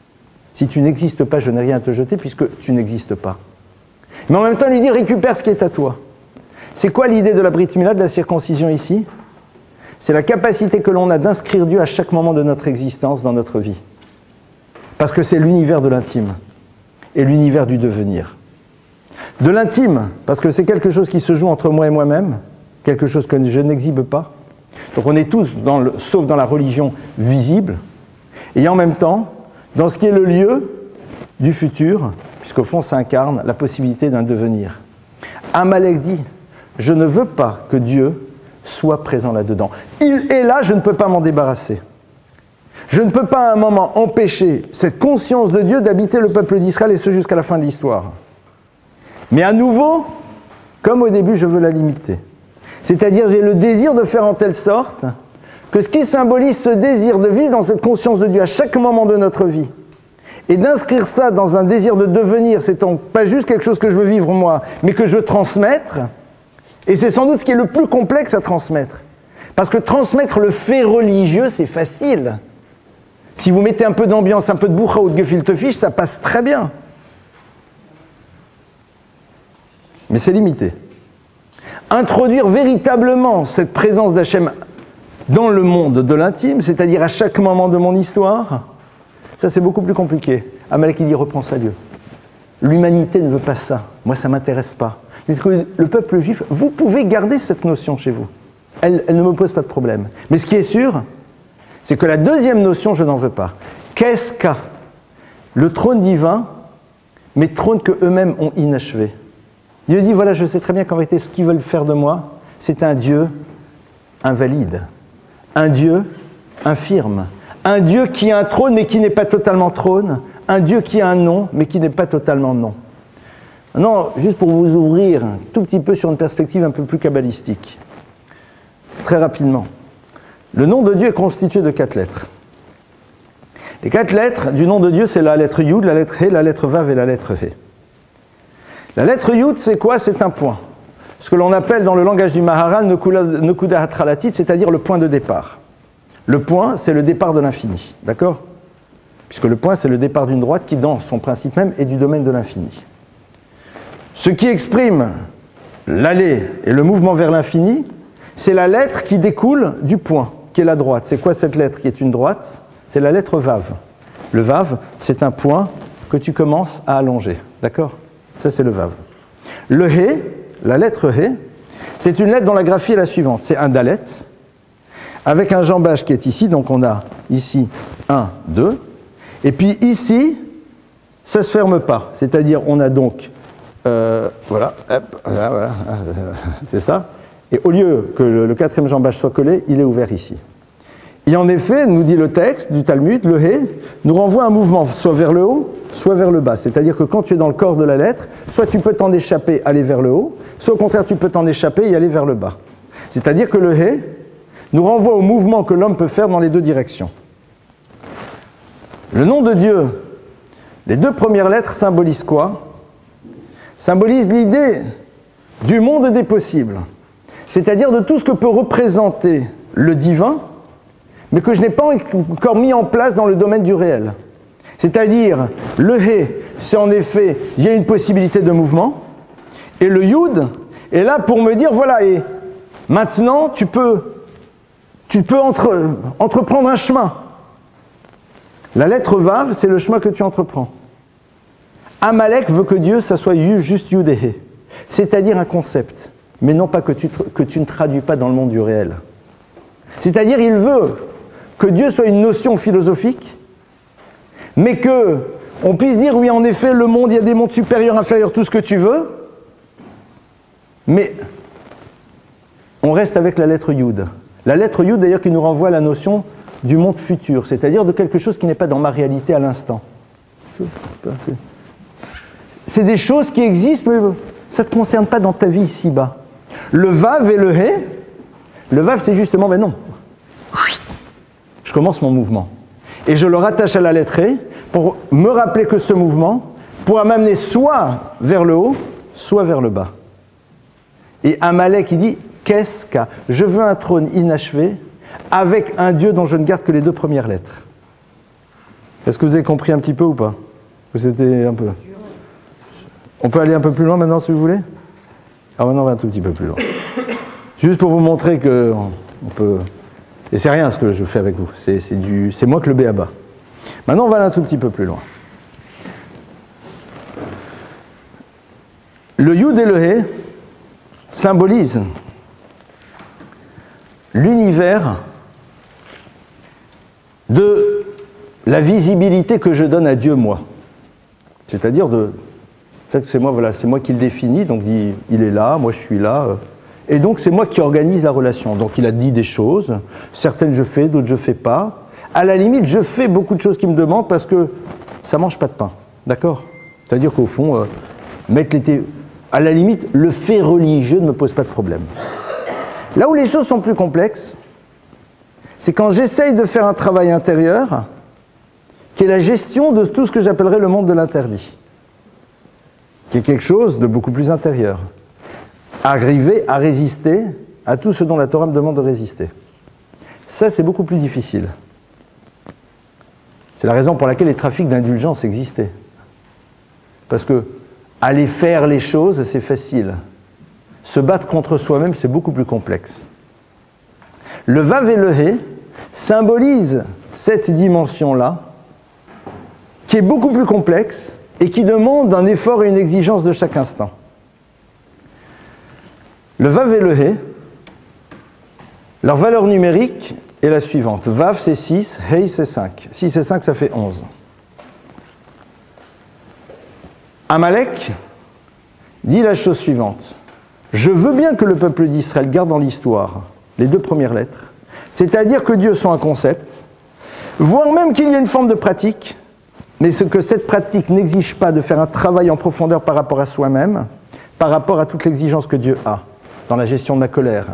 Si tu n'existes pas, je n'ai rien à te jeter puisque tu n'existes pas. Mais en même temps, il lui dit, récupère ce qui est à toi. C'est quoi l'idée de la Brit Mila, de la circoncision ici? C'est la capacité que l'on a d'inscrire Dieu à chaque moment de notre existence dans notre vie. Parce que c'est l'univers de l'intime et l'univers du devenir. De l'intime, parce que c'est quelque chose qui se joue entre moi et moi-même, quelque chose que je n'exhibe pas. Donc on est tous, sauf dans la religion, visible, et en même temps, dans ce qui est le lieu du futur, puisqu'au fond s'incarne la possibilité d'un devenir. Amalek dit, je ne veux pas que Dieu soit présent là-dedans. Il est là, je ne peux pas m'en débarrasser. Je ne peux pas à un moment empêcher cette conscience de Dieu d'habiter le peuple d'Israël, et ce jusqu'à la fin de l'histoire. Mais à nouveau, comme au début, je veux la limiter. C'est-à-dire, j'ai le désir de faire en telle sorte que ce qui symbolise ce désir de vivre dans cette conscience de Dieu à chaque moment de notre vie, et d'inscrire ça dans un désir de devenir, c'est donc pas juste quelque chose que je veux vivre moi, mais que je veux transmettre, et c'est sans doute ce qui est le plus complexe à transmettre. Parce que transmettre le fait religieux, c'est facile. Si vous mettez un peu d'ambiance, un peu de boucha ou de gefilte fish, ça passe très bien. Mais c'est limité. Introduire véritablement cette présence d'Hachem dans le monde de l'intime, c'est-à-dire à chaque moment de mon histoire, ça c'est beaucoup plus compliqué. Amalek il dit reprends ça Dieu. L'humanité ne veut pas ça. Moi ça ne m'intéresse pas. C'est que le peuple juif, vous pouvez garder cette notion chez vous. Elle ne me pose pas de problème. Mais ce qui est sûr, c'est que la deuxième notion, je n'en veux pas. Qu'est-ce qu'a le trône divin, mais trône que eux-mêmes ont inachevé? Dieu dit, voilà, je sais très bien qu'en vérité, ce qu'ils veulent faire de moi, c'est un Dieu invalide, un Dieu infirme, un Dieu qui a un trône, mais qui n'est pas totalement trône, un Dieu qui a un nom, mais qui n'est pas totalement nom. Non, juste pour vous ouvrir un tout petit peu sur une perspective un peu plus kabbalistique, très rapidement. Le nom de Dieu est constitué de 4 lettres. Les 4 lettres du nom de Dieu, c'est la lettre Yud, la lettre He, la lettre Vav et la lettre He. La lettre Yud, c'est quoi? C'est un point. Ce que l'on appelle dans le langage du Maharal Nekuda Hatralatit, c'est-à-dire le point de départ. Le point, c'est le départ de l'infini, d'accord? Puisque le point, c'est le départ d'une droite qui, dans son principe même, est du domaine de l'infini. Ce qui exprime l'aller et le mouvement vers l'infini, c'est la lettre qui découle du point, qui est la droite. C'est quoi cette lettre qui est une droite? C'est la lettre Vav. Le Vav, c'est un point que tu commences à allonger, d'accord? Ça, c'est le Vav. Le He, la lettre He, c'est une lettre dont la graphie est la suivante. C'est un Dalet, avec un jambage qui est ici. Donc, on a ici 1, 2. Et puis ici, ça ne se ferme pas. C'est-à-dire, on a donc, voilà, hop, voilà, c'est ça. Et au lieu que le 4e jambage soit collé, il est ouvert ici. Et en effet, nous dit le texte du Talmud, le He nous renvoie un mouvement soit vers le haut, soit vers le bas. C'est-à-dire que quand tu es dans le corps de la lettre, soit tu peux t'en échapper, aller vers le haut, soit au contraire tu peux t'en échapper et aller vers le bas. C'est-à-dire que le He nous renvoie au mouvement que l'homme peut faire dans les 2 directions. Le nom de Dieu, les 2 premières lettres symbolisent quoi? Symbolisent l'idée du monde des possibles. C'est-à-dire de tout ce que peut représenter le divin, mais que je n'ai pas encore mis en place dans le domaine du réel. C'est-à-dire, le He c'est en effet, il y a une possibilité de mouvement, et le Yud est là pour me dire, voilà, et maintenant tu peux entreprendre un chemin. La lettre Vav, c'est le chemin que tu entreprends. Amalek veut que Dieu, ça soit juste Yud et He, c'est-à-dire un concept, mais non pas que tu ne traduis pas dans le monde du réel. C'est-à-dire, il veut que Dieu soit une notion philosophique, mais que on puisse dire, oui, en effet, le monde, il y a des mondes supérieurs, inférieurs, tout ce que tu veux, mais on reste avec la lettre Yud. La lettre Yud, d'ailleurs, qui nous renvoie à la notion du monde futur, c'est-à-dire de quelque chose qui n'est pas dans ma réalité à l'instant. C'est des choses qui existent, mais ça ne te concerne pas dans ta vie ici-bas. Le Vav et le He, le Vav, c'est justement, ben non. Je commence mon mouvement. Et je le rattache à la lettre He pour me rappeler que ce mouvement pourra m'amener soit vers le haut, soit vers le bas. Et Amalek, il dit, qu'est-ce qu'a? Je veux un trône inachevé avec un Dieu dont je ne garde que les 2 premières lettres. Est-ce que vous avez compris un petit peu ou pas? Ou c'était un peu... On peut aller un peu plus loin maintenant si vous voulez? Ah maintenant on va un tout petit peu plus loin. Juste pour vous montrer que on peut... Et c'est rien ce que je fais avec vous, c'est moi que le b.a.-ba. Maintenant on va aller un tout petit peu plus loin. Le Yud et le He symbolisent l'univers de la visibilité que je donne à Dieu moi. C'est-à-dire de... Le fait que c'est moi, voilà, c'est moi qui le définis, donc il est là, moi je suis là, et donc c'est moi qui organise la relation. Donc il a dit des choses, certaines je fais, d'autres je fais pas. À la limite, je fais beaucoup de choses qu'il me demande parce que ça mange pas de pain, d'accord? C'est-à-dire qu'au fond, à la limite, le fait religieux ne me pose pas de problème. Là où les choses sont plus complexes, c'est quand j'essaye de faire un travail intérieur, qui est la gestion de tout ce que j'appellerais le monde de l'interdit, qui est quelque chose de beaucoup plus intérieur. Arriver à résister à tout ce dont la Torah me demande de résister. Ça, c'est beaucoup plus difficile. C'est la raison pour laquelle les trafics d'indulgence existaient. Parce que aller faire les choses, c'est facile. Se battre contre soi-même, c'est beaucoup plus complexe. Le Vav et le He symbolisent cette dimension-là, qui est beaucoup plus complexe, et qui demande un effort et une exigence de chaque instant. Le Vav et le He, leur valeur numérique est la suivante. Vav c'est 6, He c'est 5. 6 et 5 ça fait 11. Amalek dit la chose suivante. Je veux bien que le peuple d'Israël garde dans l'histoire les 2 premières lettres, c'est-à-dire que Dieu soit un concept, voire même qu'il y ait une forme de pratique, mais que cette pratique n'exige pas de faire un travail en profondeur par rapport à soi-même, par rapport à toute l'exigence que Dieu a dans la gestion de ma colère,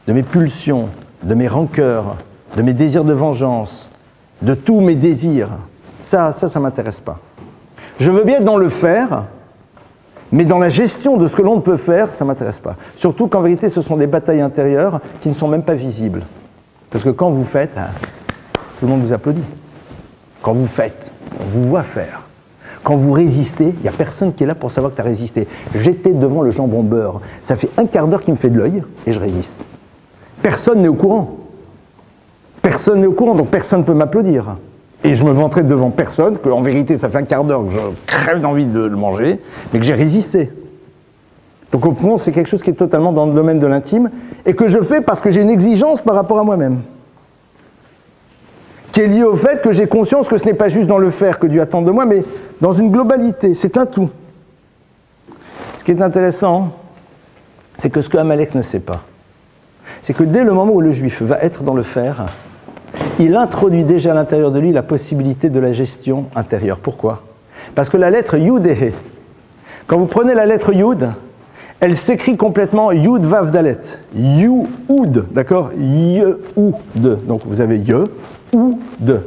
de mes pulsions, de mes rancœurs, de mes désirs de vengeance, de tous mes désirs. Ça ne m'intéresse pas. Je veux bien dans le faire, mais dans la gestion de ce que l'on peut faire, ça ne m'intéresse pas. Surtout qu'en vérité, ce sont des batailles intérieures qui ne sont même pas visibles. Parce que quand vous faites, tout le monde vous applaudit. Quand vous faites, on vous voit faire. Quand vous résistez, il n'y a personne qui est là pour savoir que tu as résisté. J'étais devant le jambon beurre. Ça fait un quart d'heure qu'il me fait de l'œil et je résiste. Personne n'est au courant. Personne n'est au courant, donc personne ne peut m'applaudir. Et je me vanterai devant personne qu'en vérité, ça fait un quart d'heure que je crève d'envie de le manger, mais que j'ai résisté. Donc au fond, c'est quelque chose qui est totalement dans le domaine de l'intime et que je fais parce que j'ai une exigence par rapport à moi-même, qui est liée au fait que j'ai conscience que ce n'est pas juste dans le faire que Dieu attend de moi, mais dans une globalité, c'est un tout. Ce qui est intéressant, c'est que ce que Amalek ne sait pas, c'est que dès le moment où le juif va être dans le faire, il introduit déjà à l'intérieur de lui la possibilité de la gestion intérieure. Pourquoi? Parce que la lettre Yud et He, quand vous prenez la lettre Yud, elle s'écrit complètement Yud Vav Dalet. Yud, d'accord? Ye ou de. Donc vous avez Ye ou de.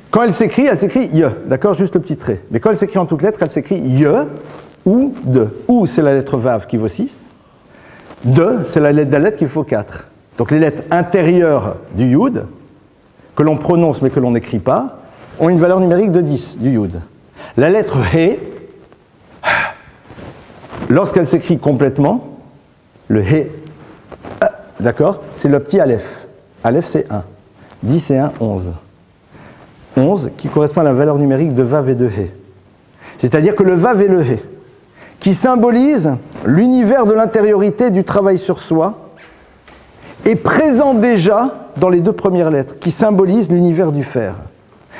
Quand elle s'écrit Ye, d'accord? Juste le petit trait. Mais quand elle s'écrit en toutes lettres, elle s'écrit Ye ou de. Ou c'est la lettre Vav qui vaut 6. De, c'est la lettre Dalet qui vaut 4. Donc les lettres intérieures du Yud, que l'on prononce mais que l'on n'écrit pas, ont une valeur numérique de 10 du Yud. La lettre He lorsqu'elle s'écrit complètement, le He, d'accord, c'est le petit Aleph. Aleph, c'est 1. 10 et 1, 11. 11 qui correspond à la valeur numérique de Vav et de He. C'est-à-dire que le Vav et le He, qui symbolise l'univers de l'intériorité du travail sur soi, est présent déjà dans les deux premières lettres, qui symbolisent l'univers du faire.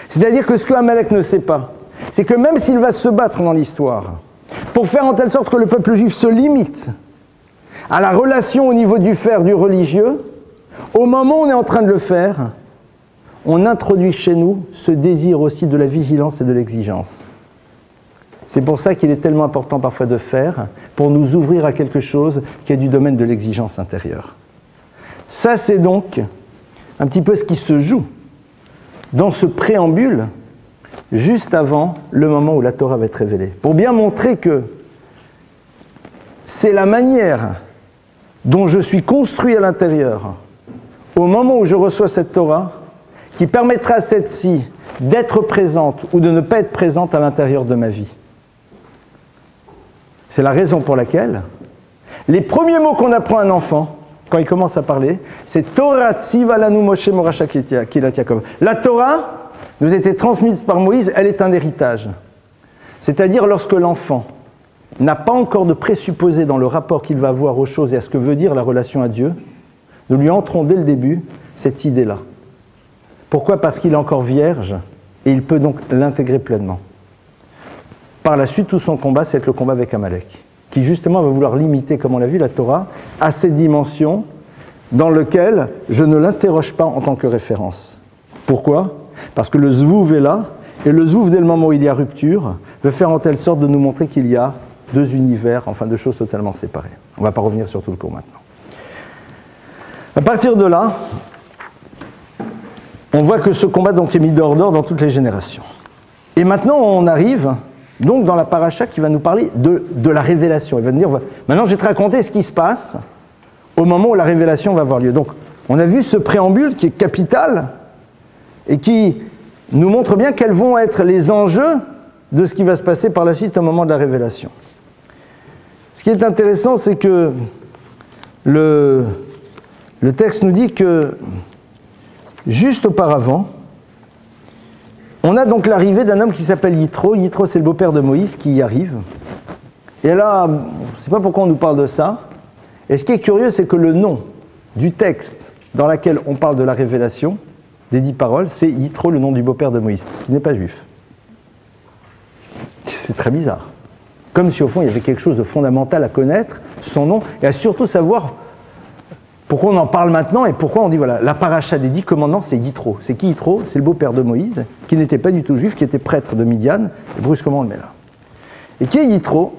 C'est-à-dire que ce que Amalek ne sait pas, c'est que même s'il va se battre dans l'histoire, pour faire en telle sorte que le peuple juif se limite à la relation au niveau du faire, du religieux, au moment où on est en train de le faire, on introduit chez nous ce désir aussi de la vigilance et de l'exigence. C'est pour ça qu'il est tellement important parfois de faire, pour nous ouvrir à quelque chose qui est du domaine de l'exigence intérieure. Ça, c'est donc un petit peu ce qui se joue dans ce préambule, juste avant le moment où la Torah va être révélée. Pour bien montrer que c'est la manière dont je suis construit à l'intérieur, au moment où je reçois cette Torah, qui permettra à cette-ci d'être présente ou de ne pas être présente à l'intérieur de ma vie. C'est la raison pour laquelle les premiers mots qu'on apprend à un enfant, quand il commence à parler, c'est Torah tziva lanu Moshe moracha kilat Yaakov. La Torah nous a été transmise par Moïse, elle est un héritage. C'est-à-dire lorsque l'enfant n'a pas encore de présupposé dans le rapport qu'il va avoir aux choses et à ce que veut dire la relation à Dieu, nous lui entrons dès le début cette idée-là. Pourquoi ? Parce qu'il est encore vierge et il peut donc l'intégrer pleinement. Par la suite, tout son combat, c'est le combat avec Amalek, qui justement va vouloir limiter, comme on l'a vu, la Torah, à cette dimension dans laquelle je ne l'interroge pas en tant que référence. Pourquoi ? Parce que le Zvuv est là, et le Zvuv, dès le moment où il y a rupture, veut faire en telle sorte de nous montrer qu'il y a deux univers, enfin deux choses totalement séparées. On ne va pas revenir sur tout le cours maintenant. À partir de là, on voit que ce combat donc est mis dehors dans toutes les générations. Et maintenant, on arrive donc dans la paracha qui va nous parler de la révélation. Il va nous dire, maintenant je vais te raconter ce qui se passe au moment où la révélation va avoir lieu. Donc, on a vu ce préambule qui est capital et qui nous montre bien quels vont être les enjeux de ce qui va se passer par la suite au moment de la révélation. Ce qui est intéressant, c'est que le texte nous dit que juste auparavant, on a donc l'arrivée d'un homme qui s'appelle Yitro. Yitro, c'est le beau-père de Moïse qui y arrive. Et là, on ne sait pas pourquoi on nous parle de ça. Et ce qui est curieux, c'est que le nom du texte dans lequel on parle de la révélation, des 10 paroles, c'est Yitro, le nom du beau-père de Moïse, qui n'est pas juif. C'est très bizarre. Comme si au fond, il y avait quelque chose de fondamental à connaître, son nom, et à surtout savoir pourquoi on en parle maintenant et pourquoi on dit, voilà, la paracha des 10 commandements, c'est Yitro. C'est qui Yitro ? C'est le beau-père de Moïse, qui n'était pas du tout juif, qui était prêtre de Midian, et brusquement on le met là. Et qui est Yitro ?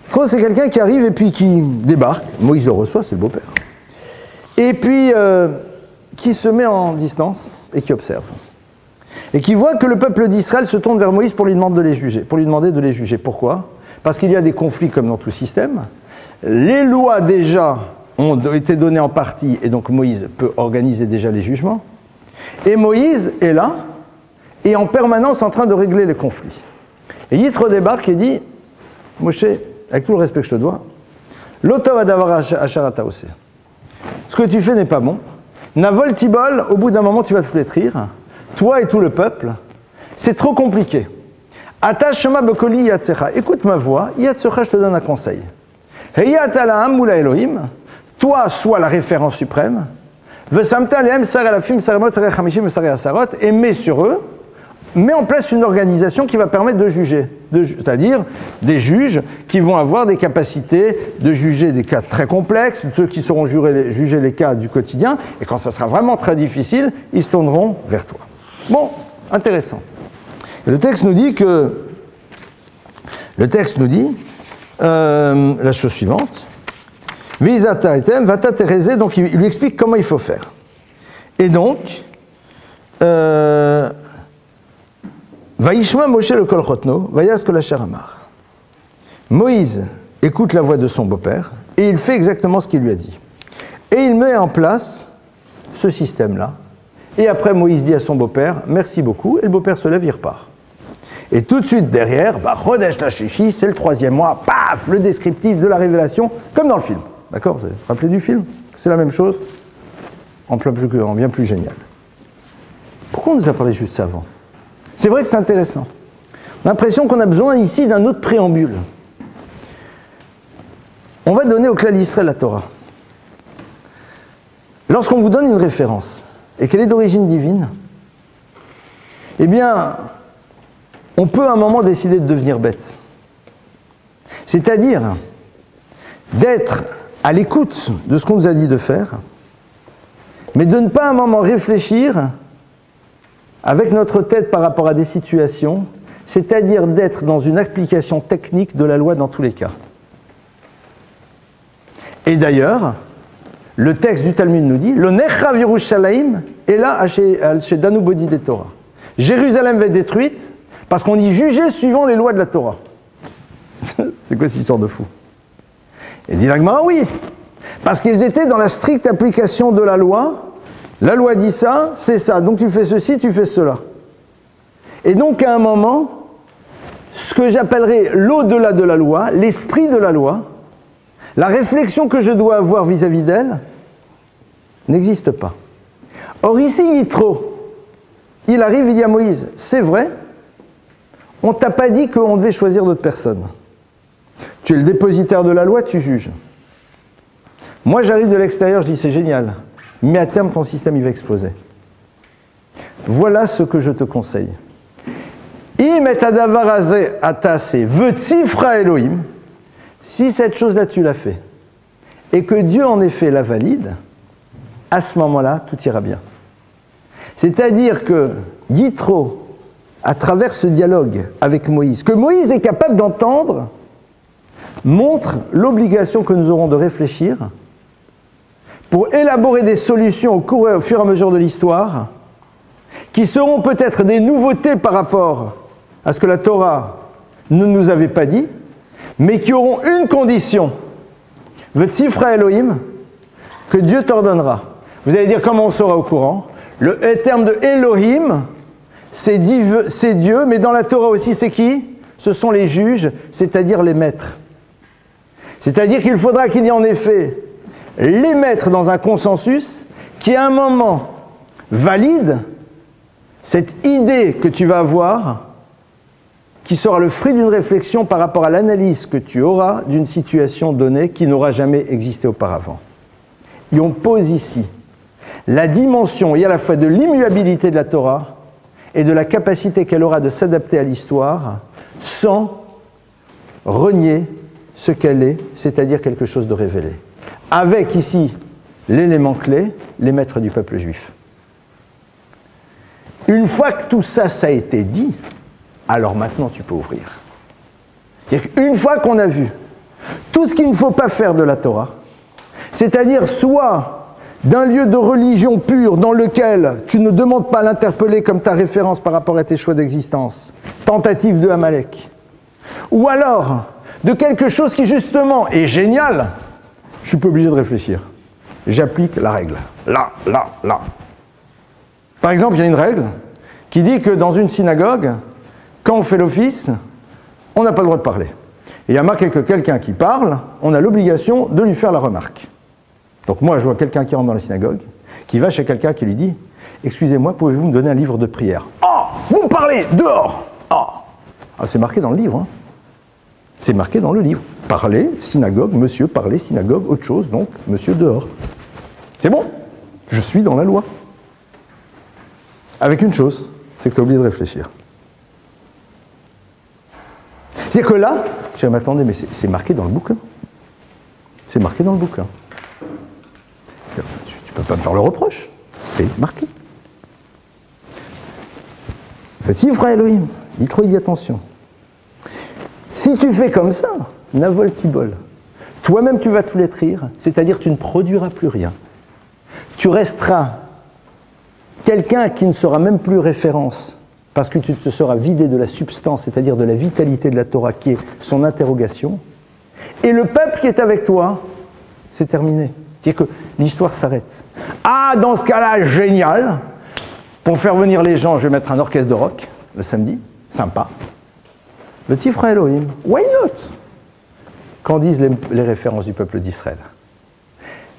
Yitro, c'est quelqu'un qui arrive et puis qui débarque, Moïse le reçoit, c'est le beau-père, et puis qui se met en distance et qui observe. Et qui voit que le peuple d'Israël se tourne vers Moïse pour lui demander de les juger. Pourquoi ? Parce qu'il y a des conflits comme dans tout système. Les lois déjà ont été données en partie, et donc Moïse peut organiser déjà les jugements. Et Moïse est là, et en permanence en train de régler les conflits. Et Yitro débarque et dit, Moshe, avec tout le respect que je te dois, l'otov adavar asharata ose. Ce que tu fais n'est pas bon. Navol tibol, au bout d'un moment tu vas te flétrir, toi et tout le peuple, c'est trop compliqué. Atash shema bekoli yatsecha, écoute ma voix, yatsecha, je te donne un conseil. Heyat alaam moula Elohim, toi sois la référence suprême, vesamta alehem sar elafim saremot sareh chamishim sareh asarot, et mets sur eux, mets en place une organisation qui va permettre de juger, c'est-à-dire des juges qui vont avoir des capacités de juger des cas très complexes, ceux qui sauront juger les cas du quotidien, et quand ça sera vraiment très difficile, ils se tourneront vers toi. Bon, intéressant. Et le texte nous dit la chose suivante. Visata etem, vata tereze, donc il lui explique comment il faut faire. Et donc, Vaishma Moshe le kol chotno, vayas kol asher amar. Moïse écoute la voix de son beau-père et il fait exactement ce qu'il lui a dit. Et il met en place ce système-là. Et après, Moïse dit à son beau-père, merci beaucoup, et le beau-père se lève, il repart. Et tout de suite derrière, Chodesh Lashishi, c'est le 3e mois, paf, le descriptif de la révélation, comme dans le film. D'accord? Vous vous rappelez du film? C'est la même chose, en bien plus génial. Pourquoi on nous a parlé juste ça avant? C'est vrai que c'est intéressant. On a l'impression qu'on a besoin ici d'un autre préambule. On va donner au clan d'Israël la Torah. Lorsqu'on vous donne une référence, et qu'elle est d'origine divine, eh bien, on peut à un moment décider de devenir bête. C'est-à-dire d'être à l'écoute de ce qu'on nous a dit de faire, mais de ne pas à un moment réfléchir avec notre tête par rapport à des situations, c'est-à-dire d'être dans une application technique de la loi dans tous les cas. Et d'ailleurs, le texte du Talmud nous dit, le Nechav Yerushalayim est là chez Danu Bodhi des Torah. Jérusalem va être détruite parce qu'on y jugeait suivant les lois de la Torah. C'est quoi cette histoire de fou? Et dit l'Agmara, oui, parce qu'ils étaient dans la stricte application de la loi. La loi dit ça, c'est ça. Donc tu fais ceci, tu fais cela. Et donc à un moment, ce que j'appellerais l'au-delà de la loi, l'esprit de la loi, la réflexion que je dois avoir vis-à-vis d'elle, n'existe pas. Or ici, Yitro, il arrive, il dit à Moïse, c'est vrai, on ne t'a pas dit qu'on devait choisir d'autres personnes. Tu es le dépositaire de la loi, tu juges. Moi, j'arrive de l'extérieur, je dis, c'est génial, mais à terme, ton système, il va exploser. Voilà ce que je te conseille. Si cette chose-là, tu l'as fait, et que Dieu, en effet, la valide, à ce moment-là, tout ira bien. C'est-à-dire que Yitro, à travers ce dialogue avec Moïse, que Moïse est capable d'entendre, montre l'obligation que nous aurons de réfléchir pour élaborer des solutions au fur et à mesure de l'histoire, qui seront peut-être des nouveautés par rapport à ce que la Torah ne nous avait pas dit, mais qui auront une condition, V'tzifra Elohim, que Dieu t'ordonnera. Vous allez dire comment on sera au courant. Le terme de Elohim, c'est Dieu, mais dans la Torah aussi, c'est qui? Ce sont les juges, c'est-à-dire les maîtres. C'est-à-dire qu'il faudra qu'il y ait en effet les maîtres dans un consensus qui, à un moment, valide cette idée que tu vas avoir, qui sera le fruit d'une réflexion par rapport à l'analyse que tu auras d'une situation donnée qui n'aura jamais existé auparavant. Et on pose ici la dimension et à la fois de l'immuabilité de la Torah et de la capacité qu'elle aura de s'adapter à l'histoire sans renier ce qu'elle est, c'est-à-dire quelque chose de révélé. Avec ici l'élément clé, les maîtres du peuple juif. Une fois que tout ça, ça a été dit, alors maintenant tu peux ouvrir. Une fois qu'on a vu tout ce qu'il ne faut pas faire de la Torah, c'est-à-dire soit d'un lieu de religion pure dans lequel tu ne demandes pas à l'interpeller comme ta référence par rapport à tes choix d'existence, tentative de Amalek, ou alors de quelque chose qui justement est génial, je ne suis pas obligé de réfléchir. J'applique la règle. Là. Par exemple, il y a une règle qui dit que dans une synagogue, quand on fait l'office, on n'a pas le droit de parler. Et il y a marqué que quelqu'un qui parle, on a l'obligation de lui faire la remarque. Donc moi, je vois quelqu'un qui rentre dans la synagogue, qui va chez quelqu'un qui lui dit « Excusez-moi, pouvez-vous me donner un livre de prière ?»« Oh, vous me parlez, dehors !» Ah, c'est marqué dans le livre. Hein. C'est marqué dans le livre. Parler, synagogue, monsieur, parler, synagogue, autre chose, donc monsieur, dehors. C'est bon, je suis dans la loi. Avec une chose, c'est que tu es obligé de réfléchir. C'est que là, je dis, mais attendez, mais c'est marqué dans le bouquin. C'est marqué dans le bouquin. Tu ne peux pas me faire le reproche. C'est marqué. Petit frère Elohim, Yitro, il dit attention. Si tu fais comme ça, Navol Tibol, toi-même tu vas te flétrir, c'est-à-dire tu ne produiras plus rien. Tu resteras quelqu'un qui ne sera même plus référence, parce que tu te seras vidé de la substance, c'est-à-dire de la vitalité de la Torah, qui est son interrogation, et le peuple qui est avec toi, c'est terminé. C'est-à-dire que l'histoire s'arrête. Ah, dans ce cas-là, génial. Pour faire venir les gens, je vais mettre un orchestre de rock, le samedi, sympa. Le Tifra Elohim, why not? Qu'en disent les références du peuple d'Israël?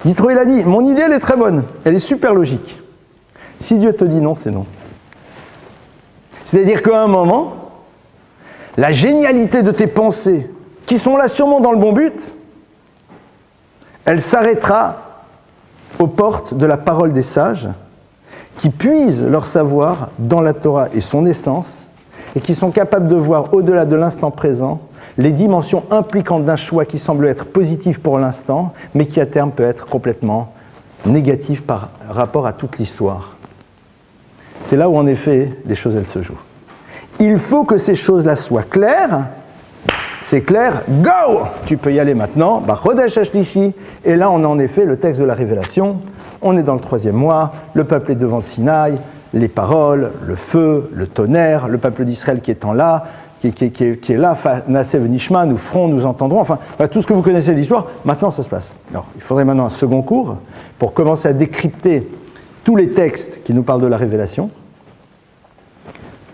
Yitro, il a dit, mon idée, elle est très bonne, elle est super logique. Si Dieu te dit non, c'est non. C'est-à-dire qu'à un moment, la génialité de tes pensées, qui sont là sûrement dans le bon but, elle s'arrêtera aux portes de la parole des sages, qui puisent leur savoir dans la Torah et son essence, et qui sont capables de voir au-delà de l'instant présent les dimensions impliquantes d'un choix qui semble être positif pour l'instant, mais qui à terme peut être complètement négatif par rapport à toute l'histoire. C'est là où en effet les choses elles se jouent. Il faut que ces choses-là soient claires. C'est clair, go! Tu peux y aller maintenant, Chodesh Hashlishi, et là on a en effet le texte de la Révélation, on est dans le 3e mois, le peuple est devant le Sinaï, les paroles, le feu, le tonnerre, le peuple d'Israël qui est là, qui est là, Nasev Nishma, nous ferons, nous entendrons, enfin voilà, tout ce que vous connaissez de l'histoire, maintenant ça se passe. Alors, il faudrait maintenant un second cours pour commencer à décrypter tous les textes qui nous parlent de la Révélation.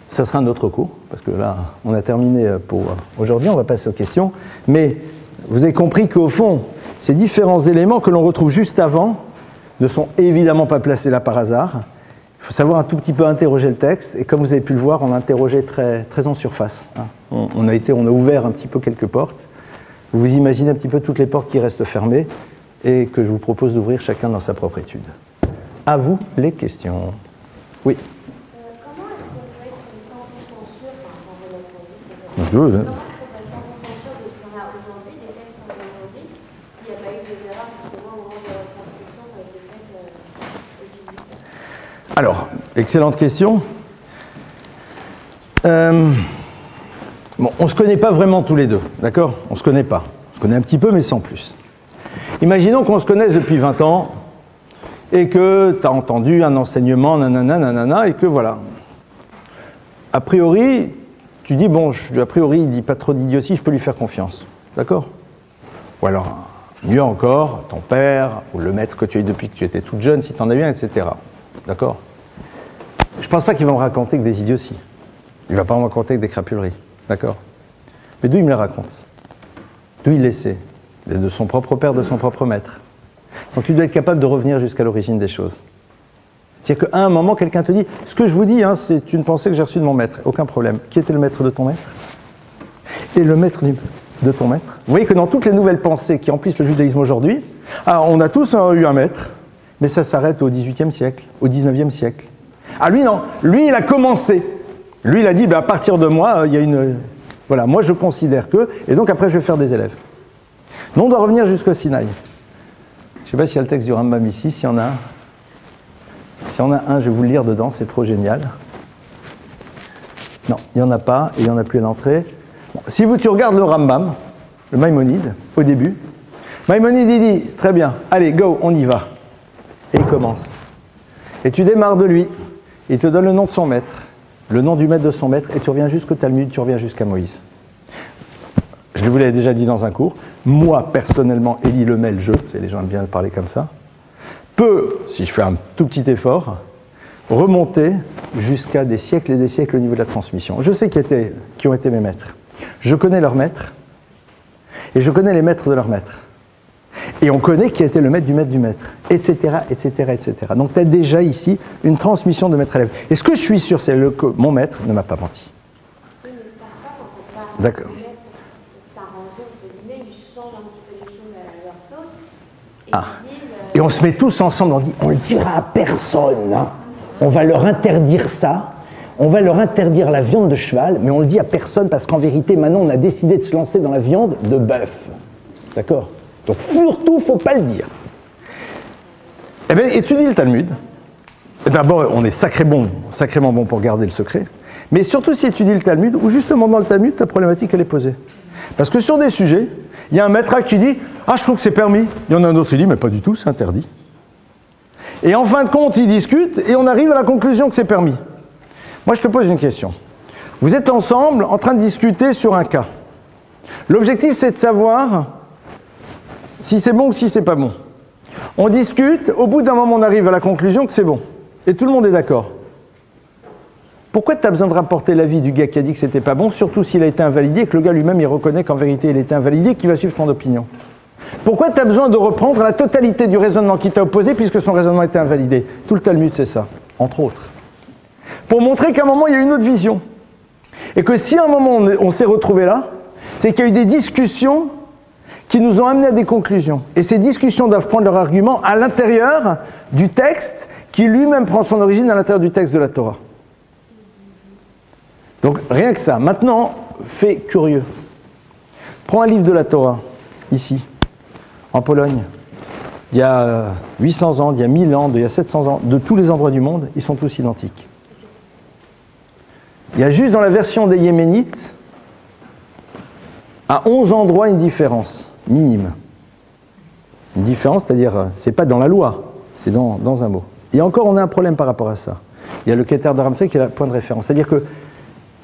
Ça sera un autre cours, parce que là, on a terminé pour aujourd'hui, on va passer aux questions. Mais vous avez compris qu'au fond, ces différents éléments que l'on retrouve juste avant ne sont évidemment pas placés là par hasard. Il faut savoir un tout petit peu interroger le texte, et comme vous avez pu le voir, on a interrogé très, très en surface. On a ouvert un petit peu quelques portes. Vous vous imaginez un petit peu toutes les portes qui restent fermées, et que je vous propose d'ouvrir chacun dans sa propre étude. À vous les questions. Oui. Alors, excellente question. Bon, on ne se connaît pas vraiment tous les deux, d'accord? On ne se connaît pas. On se connaît un petit peu, mais sans plus. Imaginons qu'on se connaisse depuis 20 ans et que tu as entendu un enseignement, nanana, nanana, et que voilà. A priori, tu dis, bon, a priori, il ne dit pas trop d'idiotie, je peux lui faire confiance. D'accord? Ou alors, mieux encore, ton père, ou le maître que tu as eu depuis que tu étais toute jeune, si tu en as eu un, etc. D'accord? Je ne pense pas qu'il va me raconter que des idioties. Il ne va pas me raconter que des crapuleries. D'accord? Mais d'où il me les raconte? D'où il les sait? De son propre père, de son propre maître. Donc tu dois être capable de revenir jusqu'à l'origine des choses. C'est-à-dire qu'à un moment, quelqu'un te dit, ce que je vous dis, hein, c'est une pensée que j'ai reçue de mon maître. Aucun problème. Qui était le maître de ton maître? Et le maître de ton maître? Vous voyez que dans toutes les nouvelles pensées qui emplissent le judaïsme aujourd'hui, on a tous eu un maître, mais ça s'arrête au XVIIIe siècle, au XIXe siècle. Ah lui non, lui il a commencé. Lui il a dit, à partir de moi, il y a une... Voilà, moi je considère que... Et donc après je vais faire des élèves. Non, on doit revenir jusqu'au Sinaï. Je ne sais pas s'il y a le texte du Rambam ici, s'il y en a un. S'il y en a un, je vais vous le lire dedans, c'est trop génial. Non, il n'y en a pas, et il n'y en a plus à l'entrée. Bon, si tu regardes le Rambam, le Maïmonide, au début, Maïmonide il dit, très bien, allez, go, on y va. Et il commence. Et tu démarres de lui, il te donne le nom de son maître, le nom du maître de son maître, et tu reviens jusqu'au Talmud, tu reviens jusqu'à Moïse. Je vous l'ai déjà dit dans un cours, moi, personnellement, Élie Lemel, les gens aiment bien parler comme ça, peut, si je fais un tout petit effort, remonter jusqu'à des siècles et des siècles au niveau de la transmission. Je sais qui ont été mes maîtres. Je connais leurs maîtres, et je connais les maîtres de leurs maîtres. Et on connaît qui a été le maître, etc., etc., etc. Donc tu as déjà ici une transmission de maître à élève. Et ce que je suis sûr, c'est que mon maître ne m'a pas menti. D'accord. Et on se met tous ensemble, on dit, on ne le dira à personne, hein. On va leur interdire ça, on va leur interdire la viande de cheval, mais on le dit à personne parce qu'en vérité, maintenant, on a décidé de se lancer dans la viande de bœuf. D'accord? Donc surtout, il ne faut pas le dire. Eh bien, étudie le Talmud. D'abord, on est sacrément bon pour garder le secret, mais surtout si étudie le Talmud, où justement dans le Talmud, ta problématique, elle est posée. Parce que sur des sujets, il y a un maître qui dit « Ah, je trouve que c'est permis ». Il y en a un autre qui dit « Mais pas du tout, c'est interdit ». Et en fin de compte, ils discutent et on arrive à la conclusion que c'est permis. Moi, je te pose une question. Vous êtes ensemble en train de discuter sur un cas. L'objectif, c'est de savoir si c'est bon ou si c'est pas bon. On discute, au bout d'un moment, on arrive à la conclusion que c'est bon. Et tout le monde est d'accord. Pourquoi tu as besoin de rapporter l'avis du gars qui a dit que c'était pas bon, surtout s'il a été invalidé et que le gars lui-même il reconnaît qu'en vérité il a été invalidé et qu'il va suivre ton opinion? Pourquoi tu as besoin de reprendre la totalité du raisonnement qui t'a opposé puisque son raisonnement était invalidé? Tout le Talmud c'est ça, entre autres. Pour montrer qu'à un moment il y a une autre vision. Et que si à un moment on s'est retrouvé là, c'est qu'il y a eu des discussions qui nous ont amené à des conclusions. Et ces discussions doivent prendre leur argument à l'intérieur du texte qui lui-même prend son origine à l'intérieur du texte de la Torah. Donc rien que ça. Maintenant, fait curieux. Prends un livre de la Torah, ici, en Pologne. Il y a 800 ans, il y a 1000 ans, il y a 700 ans, de tous les endroits du monde, ils sont tous identiques. Il y a juste dans la version des Yéménites, à 11 endroits, une différence minime. Une différence, c'est-à-dire, c'est pas dans la loi, c'est dans un mot. Et encore, on a un problème par rapport à ça. Il y a le Keter de Ramsey qui est le point de référence. C'est-à-dire que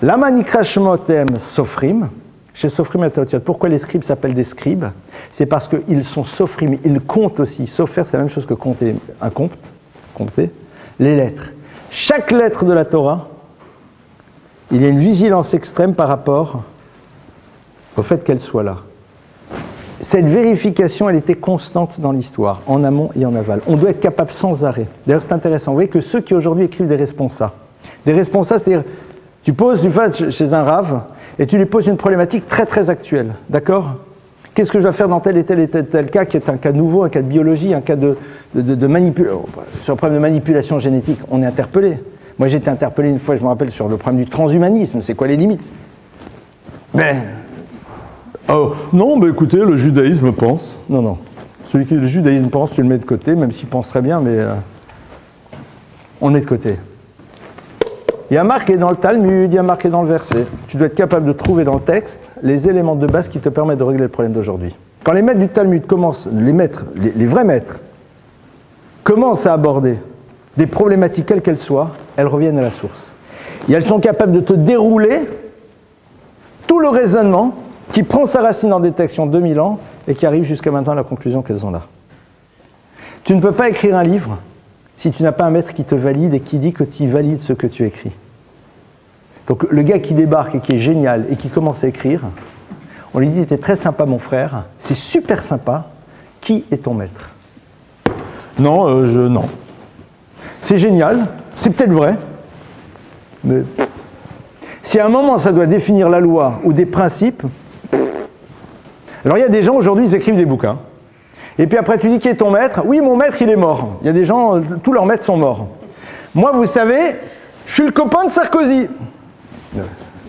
Lama Nikra Shmotem Sofrim, chez Sofrim et Taotiot, pourquoi les scribes s'appellent des scribes? C'est parce qu'ils sont Sofrim, ils comptent aussi. Sofer, c'est la même chose que compter, un compter, les lettres. Chaque lettre de la Torah, il y a une vigilance extrême par rapport au fait qu'elle soit là. Cette vérification, elle était constante dans l'histoire, en amont et en aval. On doit être capable sans arrêt. D'ailleurs, c'est intéressant. Vous voyez que ceux qui aujourd'hui écrivent des responsa, c'est-à-dire, tu vas chez un rave et tu lui poses une problématique très très actuelle, d'accord? Qu'est-ce que je dois faire dans tel et tel et tel cas, qui est un cas nouveau, un cas de biologie, un cas de manipulation, sur le problème de manipulation génétique, on est interpellé. Moi, j'ai été interpellé une fois, je me rappelle, sur le problème du transhumanisme. C'est quoi les limites? Non, écoutez, le judaïsme pense. Non. Celui qui le judaïsme pense, tu le mets de côté, même s'il pense très bien, mais on est de côté. Il y a marqué dans le Talmud, il y a marqué dans le verset. Tu dois être capable de trouver dans le texte les éléments de base qui te permettent de régler le problème d'aujourd'hui. Quand les maîtres du Talmud commencent, les vrais maîtres, commencent à aborder des problématiques quelles qu'elles soient, elles reviennent à la source. Et elles sont capables de te dérouler tout le raisonnement qui prend sa racine dans des textes qui ont 2000 ans et qui arrive jusqu'à maintenant à la conclusion qu'elles ont là. Tu ne peux pas écrire un livre si tu n'as pas un maître qui te valide et qui dit que tu valides ce que tu écris. Donc le gars qui débarque et qui est génial et qui commence à écrire, on lui dit « T'es très sympa mon frère, c'est super sympa, qui est ton maître ?» Non, non. C'est génial, c'est peut-être vrai, mais si à un moment ça doit définir la loi ou des principes, alors il y a des gens aujourd'hui, ils écrivent des bouquins. Et puis après tu dis qui est ton maître? Oui, mon maître il est mort. Il y a des gens, tous leurs maîtres sont morts. Moi vous savez, je suis le copain de Sarkozy.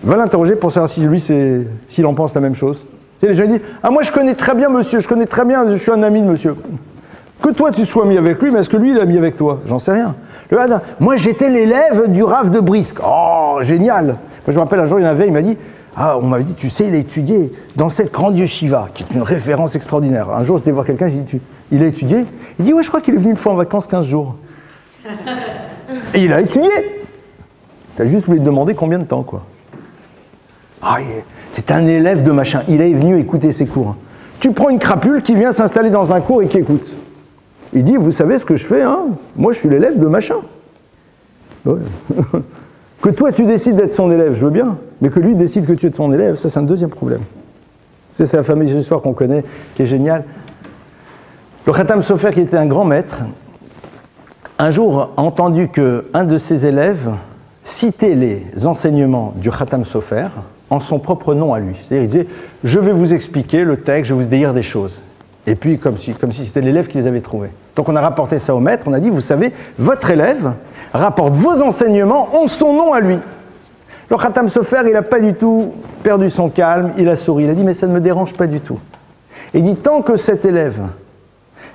Va l'interroger pour savoir si lui s'il en pense la même chose. Tu sais, les gens disent ah moi je connais très bien monsieur, je connais très bien, je suis un ami de monsieur. Que toi tu sois mis avec lui, mais est-ce que lui il a mis avec toi? J'en sais rien. Moi j'étais l'élève du Rav de Brisk. Oh génial. Moi je me rappelle un jour il y en avait, il m'a dit ah, on m'avait dit, tu sais, il a étudié dans cette grande yeshiva, qui est une référence extraordinaire. Un jour, j'étais voir quelqu'un, j'ai dit, il a étudié? Il dit, ouais, je crois qu'il est venu une fois en vacances 15 jours. Et il a étudié. T'as juste voulu te demander combien de temps, quoi. Ah, c'est un élève de machin. Il est venu écouter ses cours. Tu prends une crapule qui vient s'installer dans un cours et qui écoute. Il dit, vous savez ce que je fais, hein? Moi, je suis l'élève de machin. Ouais. Que toi, tu décides d'être son élève, je veux bien, mais que lui décide que tu es son élève, ça, c'est un deuxième problème. C'est la fameuse histoire qu'on connaît, qui est géniale. Le Khatam Sofer, qui était un grand maître, un jour a entendu qu'un de ses élèves citait les enseignements du Khatam Sofer en son propre nom à lui. C'est-à-dire, il disait « Je vais vous expliquer le texte, je vais vous dire des choses ». Et puis, comme si c'était l'élève qui les avait trouvés. Donc on a rapporté ça au maître, on a dit, vous savez, votre élève rapporte vos enseignements en son nom à lui. Le Khatam Sofer, il n'a pas du tout perdu son calme, il a souri, il a dit, mais ça ne me dérange pas du tout. Il dit, tant que cet élève